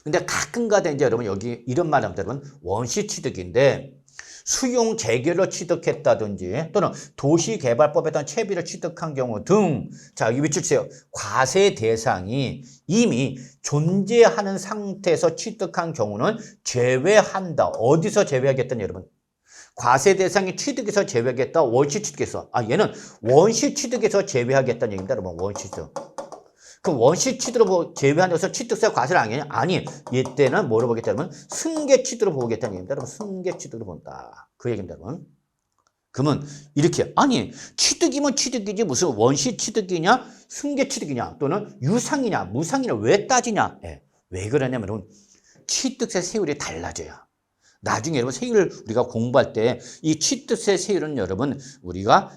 근데 가끔가다 이제 여러분 여기 이런 말 합니다. 여러분 원시 취득인데 수용 재개로 취득했다든지 또는 도시개발법에 따른 채비를 취득한 경우 등 자, 여기 밑줄 치세요. 과세 대상이 이미 존재하는 상태에서 취득한 경우는 제외한다. 어디서 제외하겠다니 여러분? 과세 대상이 취득에서 제외하겠다. 원시 취득에서. 얘는 원시 취득에서 제외하겠다는 얘기입니다. 여러분 원시 취득. 그럼 원시 취득으로 뭐 제외한 데서 취득세 과세를 안 하겠냐? 아니, 이때는 뭐로 보겠다 그러면 승계 취득으로 보겠다는 얘기입니다. 여러분 승계 취득으로 본다. 그 얘기입니다. 여러분. 그러면 이렇게 아니 취득이면 취득이지 무슨 원시 취득이냐 승계 취득이냐 또는 유상이냐 무상이냐 왜 따지냐? 왜 그러냐면 여러분 취득세 세율이 달라져요. 나중에 여러분 세율을 우리가 공부할 때 이 취득세 세율은 여러분 우리가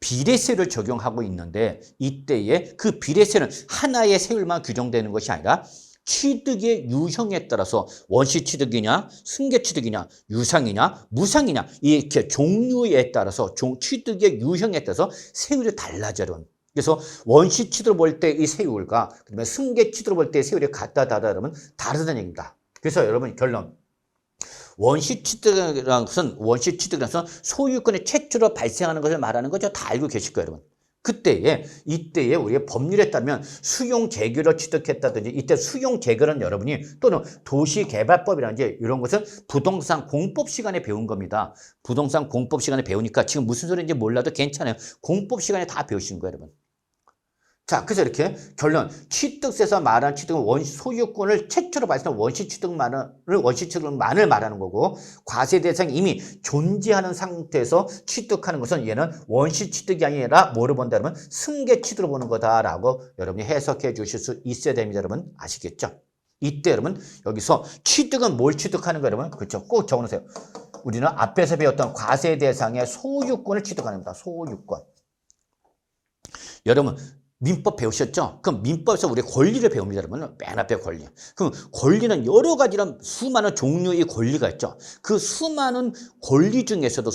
비례세를 적용하고 있는데 이때에 그 비례세는 하나의 세율만 규정되는 것이 아니라 취득의 유형에 따라서 원시 취득이냐 승계 취득이냐 유상이냐 무상이냐 이렇게 종류에 따라서 취득의 유형에 따라서 세율이 달라져요. 그래서 원시 취득을 볼 때 이 세율과 그다음에 승계 취득을 볼 때 세율이 같다 그러면 다르다는 얘기입니다. 그래서 여러분 결론 원시 취득이라는 것은 소유권의 최초로 발생하는 것을 말하는 거죠. 다 알고 계실 거예요, 여러분. 이때에 우리의 법률에 따르면 수용 재개로 취득했다든지 이때 수용 재개는 여러분이 또는 도시개발법이라든지 이런 것은 부동산 공법 시간에 배운 겁니다. 부동산 공법 시간에 배우니까 지금 무슨 소리인지 몰라도 괜찮아요. 공법 시간에 다 배우신 거예요, 여러분. 자, 그래서 이렇게 결론 취득세에서 말하는 취득은 소유권을 최초로 발생한 원시 취득만을 말하는 거고 과세 대상이 이미 존재하는 상태에서 취득하는 것은 얘는 원시 취득이 아니라 뭐를 본다면 승계 취득으로 보는 거다라고 여러분이 해석해 주실 수 있어야 됩니다. 여러분 아시겠죠? 이때 여러분 여기서 취득은 뭘 취득하는 거예요, 여러분? 그렇죠? 꼭 적어놓으세요. 우리는 앞에서 배웠던 과세 대상의 소유권을 취득하는 겁니다. 소유권. 여러분 민법 배우셨죠? 그럼 민법에서 우리 권리를 배웁니다. 여러분. 맨 앞에 권리. 그럼 권리는 여러 가지란 수많은 종류의 권리가 있죠. 그 수많은 권리 중에서도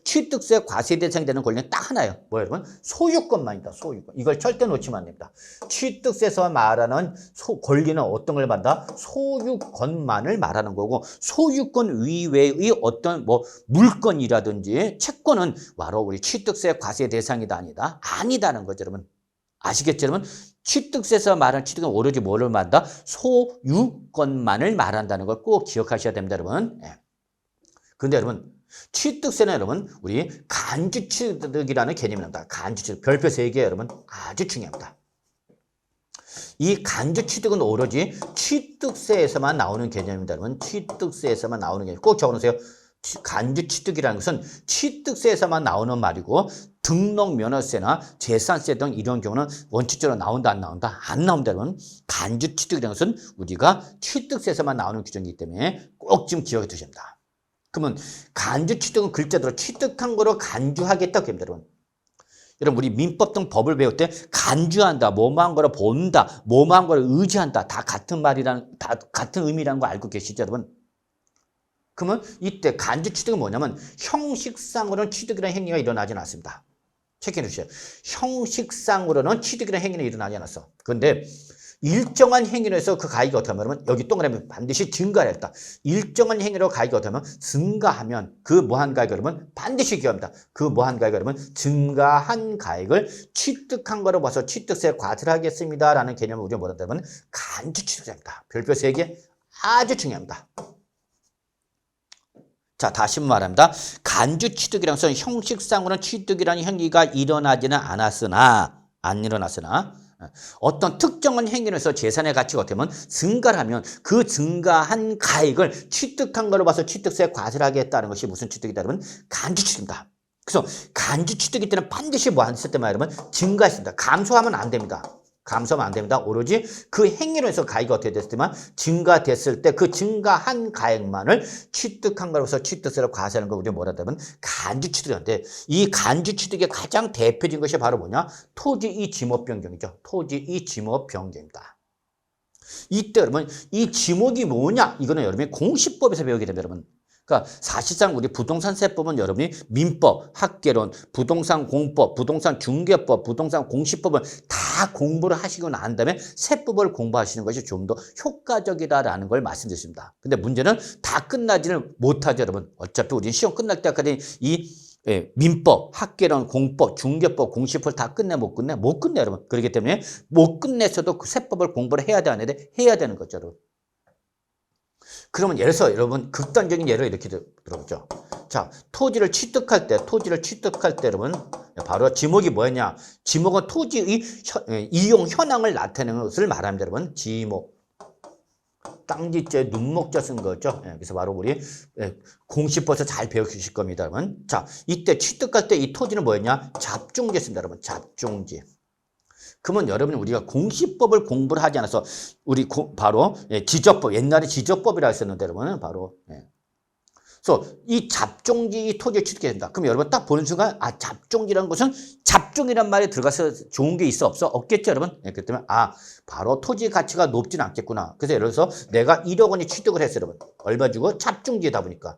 취득세 과세 대상이 되는 권리는 딱 하나예요. 뭐예요, 여러분? 소유권만이다. 소유권. 이걸 절대 놓치면 안 됩니다. 취득세에서 말하는 권리는 어떤 걸 말한다? 소유권만을 말하는 거고 소유권 이외의 어떤 뭐 물건이라든지 채권은 바로 우리 취득세 과세 대상이다 아니다는 거죠. 여러분 아시겠죠? 여러분 취득세에서 말하는 취득은 오로지 뭐를 말한다? 소유권만을 말한다는 걸 꼭 기억하셔야 됩니다. 여러분. 그런데 여러분 취득세는 여러분 우리 간주취득이라는 개념이 나옵니다. 간주취득 별표 3개 여러분 아주 중요합니다. 이 간주취득은 오로지 취득세에서만 나오는 개념입니다. 여러분 취득세에서만 나오는 개념 꼭 적어놓으세요. 간주취득이라는 것은 취득세에서만 나오는 말이고 등록면허세나 재산세 등 이런 경우는 원칙적으로 나온다 안 나온다? 안 나옵니다. 여러분. 간주취득이라는 것은 우리가 취득세에서만 나오는 규정이기 때문에 꼭 지금 기억해 두셔야 됩니다. 그러면 간주취득은 글자대로 취득한 거로 간주하겠다고 합니다. 여러분. 여러분 우리 민법 등 법을 배울 때 간주한다, 뭐뭐한 거를 본다, 뭐뭐한 거를 의지한다 다 같은 말이란 다 같은 의미라는 거 알고 계시죠, 여러분? 그러면 이때 간주 취득은 뭐냐면 형식상으로는 취득이라는 행위가 일어나지 않았습니다. 체크해 주세요. 형식상으로는 취득이라는 행위는 일어나지 않았어. 그런데 일정한 행위로 해서 그 가액이 어떻게 하면 여기 동그라미 반드시 증가를 했다. 일정한 행위로 가액이 어떻게 하면 증가하면 그 뭐한 가액을 그러면 반드시 기억합니다. 그 뭐한 가액을 그러면 증가한 가액을 취득한 거로 봐서 취득세 과세를 하겠습니다. 라는 개념을 우리가 뭐라 하면 간주 취득세입니다. 별표 3개 아주 중요합니다. 자, 다시 말합니다. 간주 취득이라는 것은 형식상으로는 취득이라는 행위가 일어나지는 않았으나 어떤 특정한 행위로 해서 재산의 가치가 어떻게 하면 증가를 하면 그 증가한 가액을 취득한 걸로 봐서 취득세 과세를 하겠다는 것이 무슨 취득이다 그러면 간주 취득입니다. 그래서 간주 취득일 때는 반드시 뭐 했을 때만 여러분 증가했습니다. 감소하면 안 됩니다. 감소하면 안 됩니다. 오로지 그 행위로 해서 가액이 어떻게 됐을 때만 증가됐을 때 그 증가한 가액만을 취득한 거로서 취득세를 과세하는 걸 우리가 뭐라 하면 간주취득인데 이 간주취득의 가장 대표적인 것이 바로 뭐냐? 토지의 지목 변경이죠. 토지의 지목 변경입니다. 이때 여러분 이 지목이 뭐냐? 이거는 여러분이 공시법에서 배우게 됩니다. 여러분. 그러니까 사실상 우리 부동산세법은 여러분이 민법, 학개론, 부동산 공법, 부동산 중개법, 부동산 공시법을 다 공부를 하시고 난 다음에 세법을 공부하시는 것이 좀 더 효과적이다라는 걸 말씀드렸습니다. 근데 문제는 다 끝나지는 못하죠, 여러분. 어차피 우리는 시험 끝날 때까지 이 민법, 학개론, 공법, 중개법, 공시법을 다 끝내 못 끝내? 못 끝내, 여러분. 그렇기 때문에 못 끝내서도 그 세법을 공부를 해야 되는데 해야 되는 거죠, 여러분. 그러면 예를 들어서 여러분 극단적인 예를 이렇게 들어보죠. 자, 토지를 취득할 때 여러분 바로 지목이 뭐였냐? 지목은 토지의 이용 현황을 나타내는 것을 말합니다. 여러분 지목. 땅지째 눈목자 쓴 거죠. 그래서 바로 우리 공시법에서 잘 배우실 겁니다. 여러분. 자, 이때 취득할 때 이 토지는 뭐였냐? 잡종지였습니다. 여러분 잡종지. 그러면 여러분 우리가 공시법을 공부를 하지 않아서 우리 바로 지적법 옛날에 지적법이라 했었는데 여러분 바로 그래서 이 잡종지 이 토지를 취득해야 된다. 그럼 여러분 딱 보는 순간 아 잡종지라는 것은 잡종이란 말이 들어가서 좋은 게 있어 없어? 없겠죠 여러분? 그렇기 때문에 아 바로 토지 가치가 높지는 않겠구나. 그래서 예를 들어서 내가 1억 원이 취득을 했어요 여러분. 얼마 주고? 잡종지다 보니까.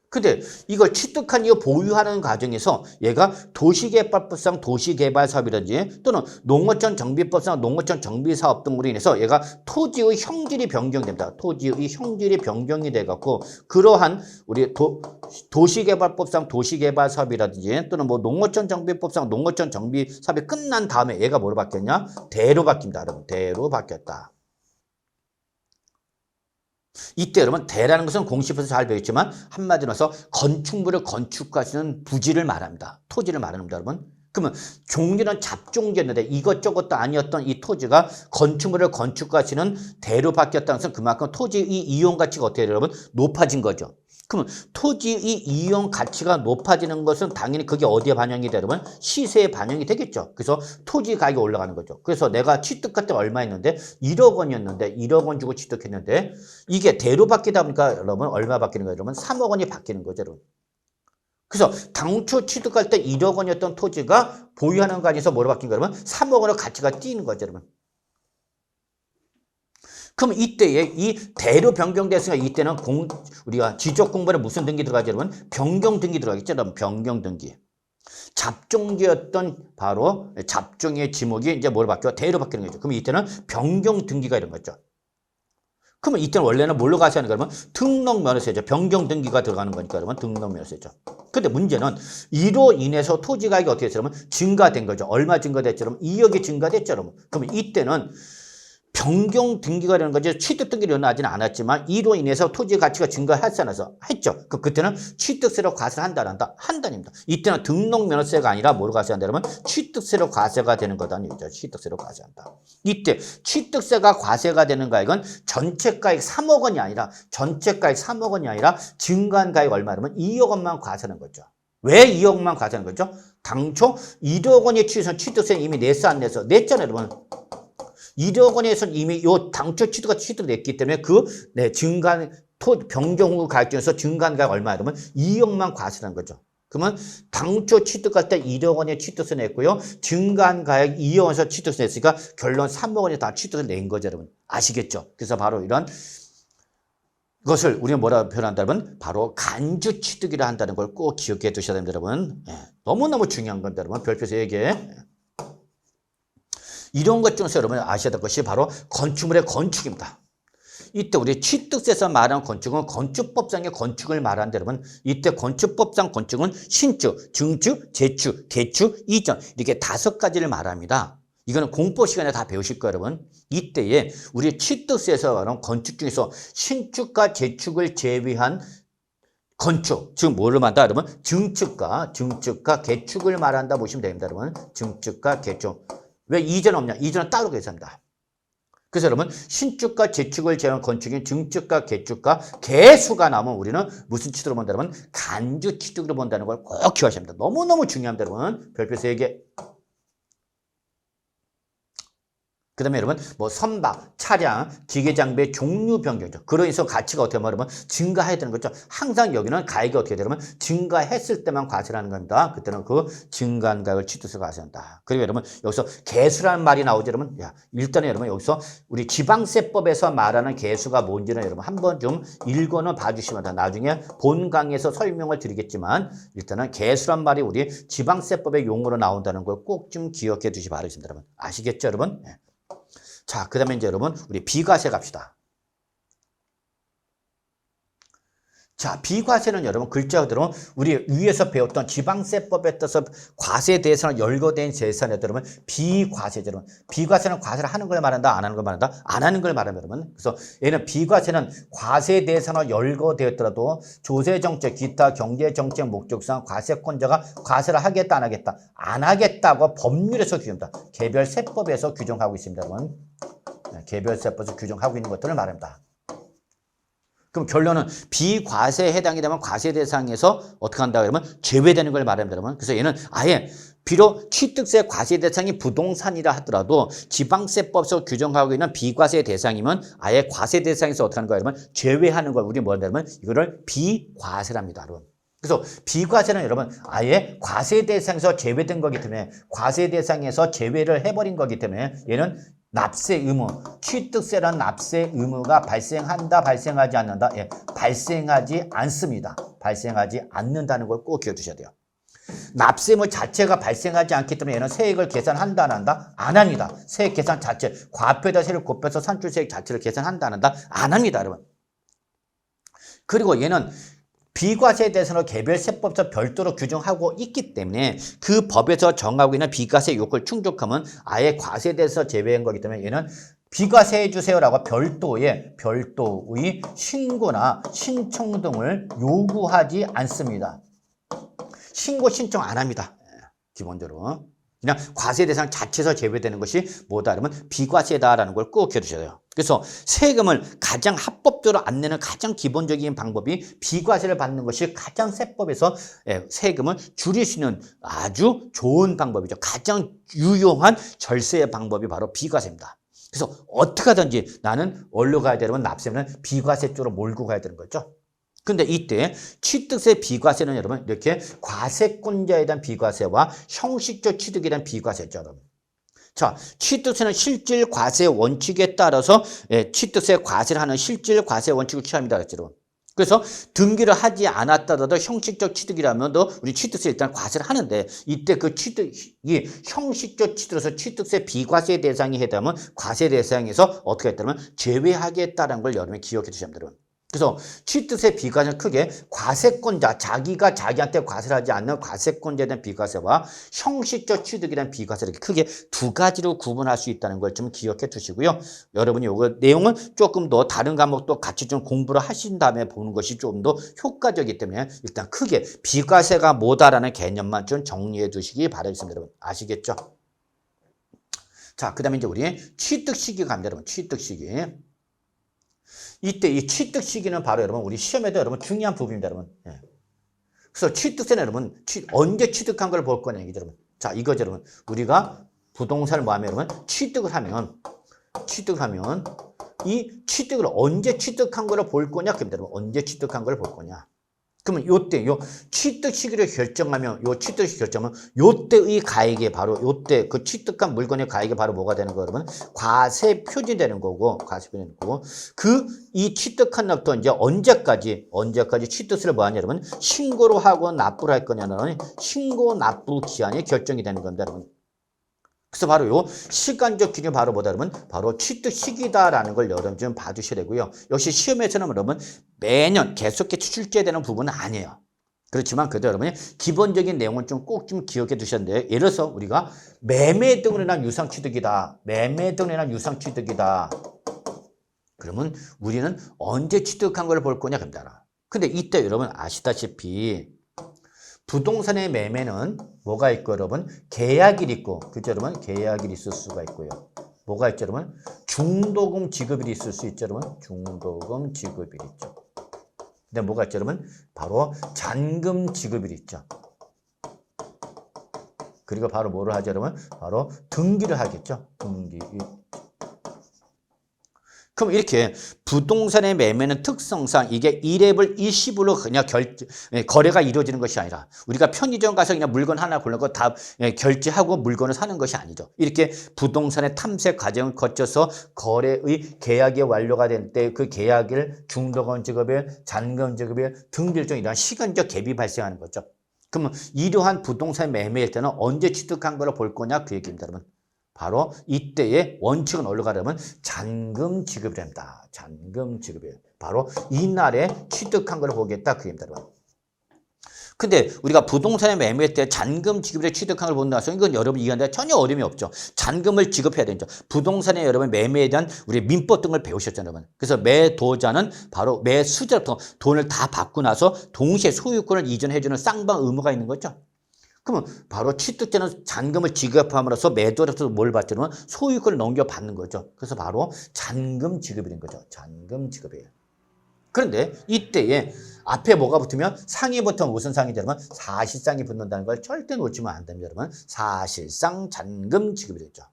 근데 이걸 취득한 이후 보유하는 과정에서 얘가 도시개발법상 도시개발사업이라든지 또는 농어촌 정비법상 농어촌 정비사업 등으로 인해서 얘가 토지의 형질이 변경됩니다. 토지의 형질이 변경이 돼갖고 그러한 우리 도시개발법상 도시개발사업이라든지 또는 뭐 농어촌 정비법상 농어촌 정비사업이 끝난 다음에 얘가 뭐로 바뀌었냐? 대로 바뀝니다. 여러분 대로 바뀌었다. 이때 여러분 대라는 것은 공시법에서 잘 배웠지만 한마디로 해서 건축물을 건축하시는 부지를 말합니다. 토지를 말합니다. 여러분. 그러면 종류는 잡종지였는데 이것저것도 아니었던 이 토지가 건축물을 건축하시는 대로 바뀌었다는 것은 그만큼 토지의 이용 가치가 어떻게 돼요, 여러분? 높아진 거죠. 그러면 토지의 이용 가치가 높아지는 것은 당연히 그게 어디에 반영이 돼요, 여러분? 시세에 반영이 되겠죠. 그래서 토지 가격이 올라가는 거죠. 그래서 내가 취득할 때 얼마였는데 1억 원이었는데 1억 원 주고 취득했는데 이게 대로 바뀌다 보니까 여러분 얼마 바뀌는 거예요, 여러분? 3억 원이 바뀌는 거죠, 여러분. 그래서 당초 취득할 때 1억 원이었던 토지가 보유하는 가에서 뭐로 바뀐 거냐면 3억 원의 가치가 뛰는 거죠, 여러분. 그럼 이때에 이 대로 변경됐으니까 이때는 우리가 지적 공부에 무슨 등기 들어가죠, 여러분? 변경 등기 들어가겠죠, 여러분? 변경 등기. 잡종지였던 바로 잡종의 지목이 이제 뭐로 바뀌어? 대로 바뀌는 거죠. 그럼 이때는 변경 등기가 이런 거죠. 그러면 이때는 원래는 뭘로 가셔야 하는 거면 등록면허세죠. 변경 등기가 들어가는 거니까 여러분 등록면허세죠. 근데 문제는 이로 인해서 토지 가격이 어떻게 됐죠? 그러면 증가된 거죠. 얼마 증가됐죠? 그러면 2억이 증가됐죠. 그러면 이때는 변경 등기가 되는 거죠. 취득 등기를 일어나지는 않았지만 이로 인해서 토지 가치가 증가하지 않아서 했죠. 그때는 취득세로 과세를 한다 안 한다? 한다입니다. 이때는 등록면허세가 아니라 뭐로 과세한다 그러면 취득세로 과세가 되는 거다는 얘기죠. 취득세로 과세한다. 이때 취득세가 과세가 되는 가액은 전체 가액 3억 원이 아니라 전체 가액 3억 원이 아니라 증가한 가액 얼마 그러면 2억 원만 과세하는 거죠. 왜 2억만 과세하는 거죠? 당초 1억 원이 취득세는 이미 냈어 안 냈어? 냈잖아요, 여러분. 1억 원에서 이미 요 당초 취득가 취득됐기 때문에 증가한 변경 후 가액 중에서 증가한 가액 얼마야? 그러면 2억만 과세하는 거죠. 그러면 당초 취득할 때 1억 원의 취득세 냈고요. 증가한 가액 2억 원에서 취득세 냈으니까 결론 3억 원에 다 취득을 낸 거죠, 여러분. 아시겠죠? 그래서 바로 이런 것을 우리가 뭐라고 표현한다면 바로 간주 취득이라 한다는 걸 꼭 기억해 두셔야 됩니다, 여러분. 너무너무 중요한 건데, 여러분. 별표에서 얘기해. 이런 것 중에서 여러분 아셔야 될 것이 바로 건축물의 건축입니다. 이때 우리 취득세에서 말하는 건축은 건축법상의 건축을 말하는데 여러분 이때 건축법상 건축은 신축, 증축, 재축, 개축, 이전 이렇게 5가지를 말합니다. 이거는 공법 시간에 다 배우실 거예요, 여러분. 이때에 우리 취득세에서 말하는 건축 중에서 신축과 재축을 제외한 건축, 즉 뭐를 말한다 여러분? 증축과 개축을 말한다 보시면 됩니다, 여러분. 증축과 개축. 왜 이전 없냐? 이전은 따로 계산합니다. 그래서 여러분 신축과 재축을 제외한 건축인 증축과 개축과 개수가 나오면 우리는 무슨 취득으로 본다 여러분? 간주 취득으로 본다는 걸 꼭 기억하셔야 합니다. 너무너무 중요합니다, 여러분. 별표 3개. 그 다음에 여러분 뭐 선박, 차량, 기계장비의 종류 변경이죠. 그러면서 가치가 어떻게 보면 증가해야 되는 거죠. 항상 여기는 가액이 어떻게 되냐면 증가했을 때만 과세를 하는 겁니다. 그때는 그 증가한 가액을 취득세 과세한다. 그리고 여러분 여기서 개수라는 말이 나오죠. 여러분 일단은 여러분 여기서 우리 지방세법에서 말하는 개수가 뭔지는 여러분 한번 좀 읽어는 봐주시면 됩니다. 나중에 본 강의에서 설명을 드리겠지만 일단은 개수란 말이 우리 지방세법의 용어로 나온다는 걸 꼭 좀 기억해 두시기 바라겠습니다. 여러분 아시겠죠, 여러분? 자, 그 다음에 이제 여러분, 우리 비과세 갑시다. 자, 비과세는 여러분 글자 그대로 우리 위에서 배웠던 지방세법에 따라서 과세 대상을 열거된 재산에 여러분 비과세죠, 여러분. 비과세는 과세를 하는 걸 말한다, 안 하는 걸 말한다, 안 하는 걸 말합니다, 여러분. 그래서 얘는 비과세는 과세 대상으로 열거되었더라도 조세정책, 기타 경제정책 목적상 과세권자가 과세를 하겠다, 안 하겠다, 안 하겠다고 법률에서 규정합니다. 개별세법에서 규정하고 있습니다, 여러분. 개별세법에서 규정하고 있는 것들을 말합니다. 그럼 결론은 비과세에 해당이 되면 과세 대상에서 어떻게 한다 그러면 제외되는 걸 말합니다, 여러분. 그래서 얘는 아예 비록 취득세 과세 대상이 부동산이라 하더라도 지방세법에서 규정하고 있는 비과세 대상이면 아예 과세 대상에서 어떻게 하는 거야, 여러분? 제외하는 걸 우리 뭐라 하냐면 이거를 비과세랍니다, 여러분. 그래서 비과세는 여러분 아예 과세 대상에서 제외된 거기 때문에 과세 대상에서 제외를 해버린 거기 때문에 얘는 납세 의무, 취득세라는 납세 의무가 발생한다, 발생하지 않는다? 예, 발생하지 않습니다. 발생하지 않는다는 걸 꼭 기억해 두셔야 돼요. 납세 의무 자체가 발생하지 않기 때문에 얘는 세액을 계산한다, 안 한다? 안 합니다. 세액 계산 자체, 과표에다 세를 곱해서 산출세액 자체를 계산한다, 안 한다? 안 합니다, 여러분. 그리고 얘는 비과세에 대해서는 개별세법에서 별도로 규정하고 있기 때문에 그 법에서 정하고 있는 비과세 요건을 충족하면 아예 과세에 대해서 제외한 거기 때문에 얘는 비과세해 주세요라고 별도의 신고나 신청 등을 요구하지 않습니다. 신고 신청 안 합니다. 기본적으로. 그냥 과세 대상 자체에서 제외되는 것이 뭐다 그러면 비과세다라는 걸 꼭 기억해 두셔야 돼요. 그래서 세금을 가장 합법적으로 안 내는 가장 기본적인 방법이 비과세를 받는 것이 가장 세법에서 세금을 줄일 수 있는 아주 좋은 방법이죠. 가장 유용한 절세의 방법이 바로 비과세입니다. 그래서 어떻게 하든지 나는 어디로 가야 되냐면 납세는 비과세 쪽으로 몰고 가야 되는 거죠. 근데 이때 취득세 비과세는 여러분 이렇게 과세권자에 대한 비과세와 형식적 취득에 대한 비과세죠, 여러분. 자, 취득세는 실질 과세 원칙에 따라서 취득세 과세를 하는 실질 과세 원칙을 취합니다. 그랬죠. 그래서 등기를 하지 않았다더라도 형식적 취득이라면도 우리 취득세 일단 과세를 하는데 이때 그 취득이 형식적 취득에서 취득세 비과세 대상이 해당하면 과세 대상에서 어떻게 했다면 제외하겠다는 걸 여러분이 기억해 주셔야 됩니다. 그래서 취득세 비과세는 크게 과세권자, 자기가 자기한테 과세를 하지 않는 과세권자에 대한 비과세와 형식적 취득에 대한 비과세 이렇게 크게 두 가지로 구분할 수 있다는 걸 좀 기억해 두시고요. 여러분이 이거 내용은 조금 더 다른 과목도 같이 좀 공부를 하신 다음에 보는 것이 좀 더 효과적이기 때문에 일단 크게 비과세가 뭐다라는 개념만 좀 정리해 두시기 바라겠습니다. 여러분 아시겠죠? 자, 그 다음에 이제 우리 취득 시기 갑니다. 여러분 취득 시기. 이때 이 취득 시기는 바로 여러분 우리 시험에도 여러분 중요한 부분입니다, 여러분. 예. 그래서 취득세는 여러분 언제 취득한 걸 볼 거냐 이게 여러분. 자, 이거죠, 여러분. 우리가 부동산을 뭐 하면 여러분 취득을 하면 이 취득을 언제 취득한 거를 볼 거냐 그럽니다, 여러분. 언제 취득한 걸 볼 거냐. 그러면 요때 요 취득 시기를 결정하면 요 취득 시기 결정하면 요때의 가액이 바로 요때 그 취득한 물건의 가액이 바로 뭐가 되는 거예요, 여러분? 과세 표준이 되는 거고 과세 표준이 되는 거고 그 이 취득한 날부터 이제 언제까지 취득세를 뭐 하냐, 여러분? 신고로 하고 납부를 할 거냐는 신고 납부 기한이 결정이 되는 겁니다, 여러분. 그래서 바로 요 시간적 기준이 바로 뭐다, 여러분? 바로 취득 시기다라는 걸 여러분 좀 봐주셔야 되고요. 역시 시험에서는 여러분 매년 계속해서 출제되는 부분은 아니에요. 그렇지만 그래도 여러분이 기본적인 내용을 좀 꼭 좀 기억해 두셨는데 예를 들어서 우리가 매매 등으로 인한 유상 취득이다. 매매 등으로 인한 유상 취득이다. 그러면 우리는 언제 취득한 걸 볼 거냐 그럽니다. 근데 이때 여러분 아시다시피 부동산의 매매는 뭐가 있고 여러분? 계약일 있고, 그죠 여러분? 계약일 있을 수가 있고요. 뭐가 있죠 여러분? 중도금 지급일이 있을 수 있죠 여러분? 중도금 지급일 있죠. 근데 뭐가 있죠 여러분? 바로 잔금 지급일이 있죠. 그리고 바로 뭐를 하죠 여러분? 바로 등기를 하겠죠. 등기. 그럼 이렇게 부동산의 매매는 특성상 이게 1랩을 20으로 그냥 거래가 이루어지는 것이 아니라 우리가 편의점 가서 그냥 물건 하나 골라서 다 결제하고 물건을 사는 것이 아니죠. 이렇게 부동산의 탐색 과정을 거쳐서 거래의 계약이 완료가 될 때 그 계약일, 중도금 지급일, 잔금 지급일, 등기일 중 이러한 시간적 갭이 발생하는 거죠. 그러면 이러한 부동산 매매일 때는 언제 취득한 거를 볼 거냐 그 얘기입니다, 여러분. 바로 이때의 원칙은 어디로 가려면 잔금 지급이랍니다. 잔금 지급이에요. 바로 이날에 취득한 걸 보겠다 그 얘기입니다. 근데 우리가 부동산에 매매할 때 잔금 지급에 취득한 걸 본다 해서 이건 여러분 이해하는데 전혀 어려움이 없죠. 잔금을 지급해야 되죠. 부동산에 여러분 매매에 대한 우리 민법 등을 배우셨잖아요, 여러분. 그래서 매도자는 바로 매수자부터 돈을 다 받고 나서 동시에 소유권을 이전해주는 쌍방 의무가 있는 거죠. 그러면 바로 취득자는 잔금을 지급함으로써 매도자로서 뭘 받냐면 소유권을 넘겨받는 거죠. 그래서 바로 잔금 지급인 거죠. 잔금 지급이에요. 그런데 이때에 앞에 뭐가 붙으면 상이 붙으면 무슨 상이 되면 사실상이 붙는다는 걸 절대 놓치면 안 됩니다, 여러분. 사실상 잔금 지급이 되죠.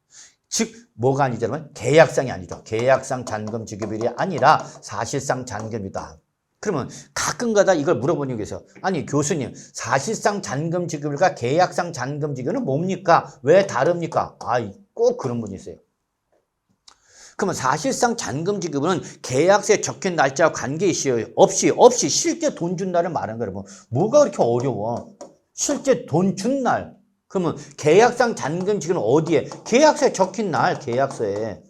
즉 뭐가 아니죠, 여러분? 계약상이 아니죠. 계약상 잔금 지급일이 아니라 사실상 잔금이다. 그러면 가끔가다 이걸 물어보는 게 있어요. 아니 교수님 사실상 잔금 지급일과 계약상 잔금 지급은 뭡니까? 왜 다릅니까? 꼭 그런 분이 있어요. 그러면 사실상 잔금 지급은 계약서에 적힌 날짜와 없이 실제 돈 준 날을 말하는 거예요. 여러분. 뭐가 그렇게 어려워? 실제 돈 준 날. 그러면 계약상 잔금 지급은 어디에? 계약서에 적힌 날, 계약서에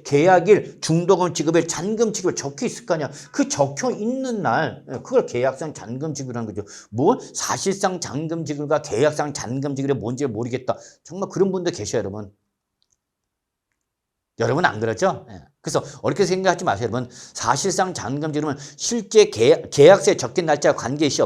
계약일, 중도금 지급일, 잔금 지급일 적혀 있을 거 아니야. 그 적혀 있는 날, 그걸 계약상 잔금 지급이라는 거죠. 뭐 사실상 잔금 지급과 계약상 잔금 지급이 뭔지 모르겠다. 정말 그런 분들 계셔요, 여러분. 여러분 안 그렇죠? 그래서 어렵게 생각하지 마세요, 여러분. 사실상 잔금 지급은 실제 계약서에 적힌 날짜와 관계없이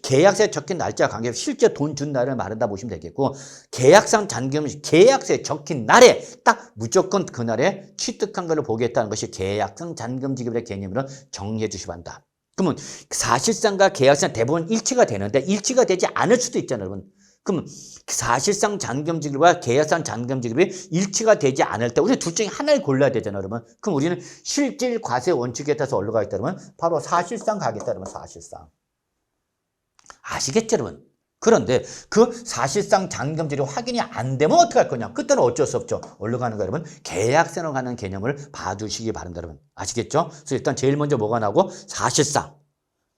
계약서에 적힌 날짜와 관계없이 실제 돈 준 날을 말한다 보시면 되겠고 계약상 잔금은 계약서에 적힌 날에 딱 무조건 그날에 취득한 걸로 보겠다는 것이 계약상 잔금 지급의 개념으로 정리해 주시기 바랍니다. 그러면 사실상과 계약상 대부분 일치가 되는데 일치가 되지 않을 수도 있잖아요, 여러분. 그럼 사실상 잔금지급과 계약상 잔금지급이 일치가 되지 않을 때 우리 둘 중에 하나를 골라야 되잖아요, 여러분. 그럼 우리는 실질 과세 원칙에 따라서 어디로 가겠다 그러면 바로 사실상 가겠다 그러면 사실상. 아시겠죠, 여러분? 그런데 그 사실상 잔금질이 확인이 안 되면 어떻게 할 거냐? 그때는 어쩔 수 없죠. 어디로 가는 거야, 여러분? 계약세로 가는 개념을 봐두시기 바랍니다, 여러분. 아시겠죠? 그래서 일단 제일 먼저 뭐가 나오고? 사실상.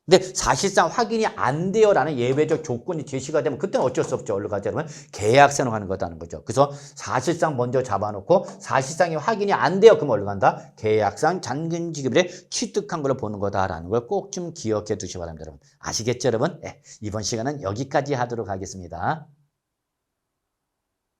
근데 사실상 확인이 안 돼요라는 예외적 조건이 제시가 되면 그때는 어쩔 수 없죠. 어디로 가자 그러면 계약세로 가는 거다는 거죠. 그래서 사실상 먼저 잡아놓고 사실상이 확인이 안 돼요. 그럼 어디로 간다? 계약상 잔금지급일에 취득한 걸 보는 거다라는 걸 꼭 좀 기억해 두시기 바랍니다. 여러분. 아시겠죠, 여러분? 네, 이번 시간은 여기까지 하도록 하겠습니다.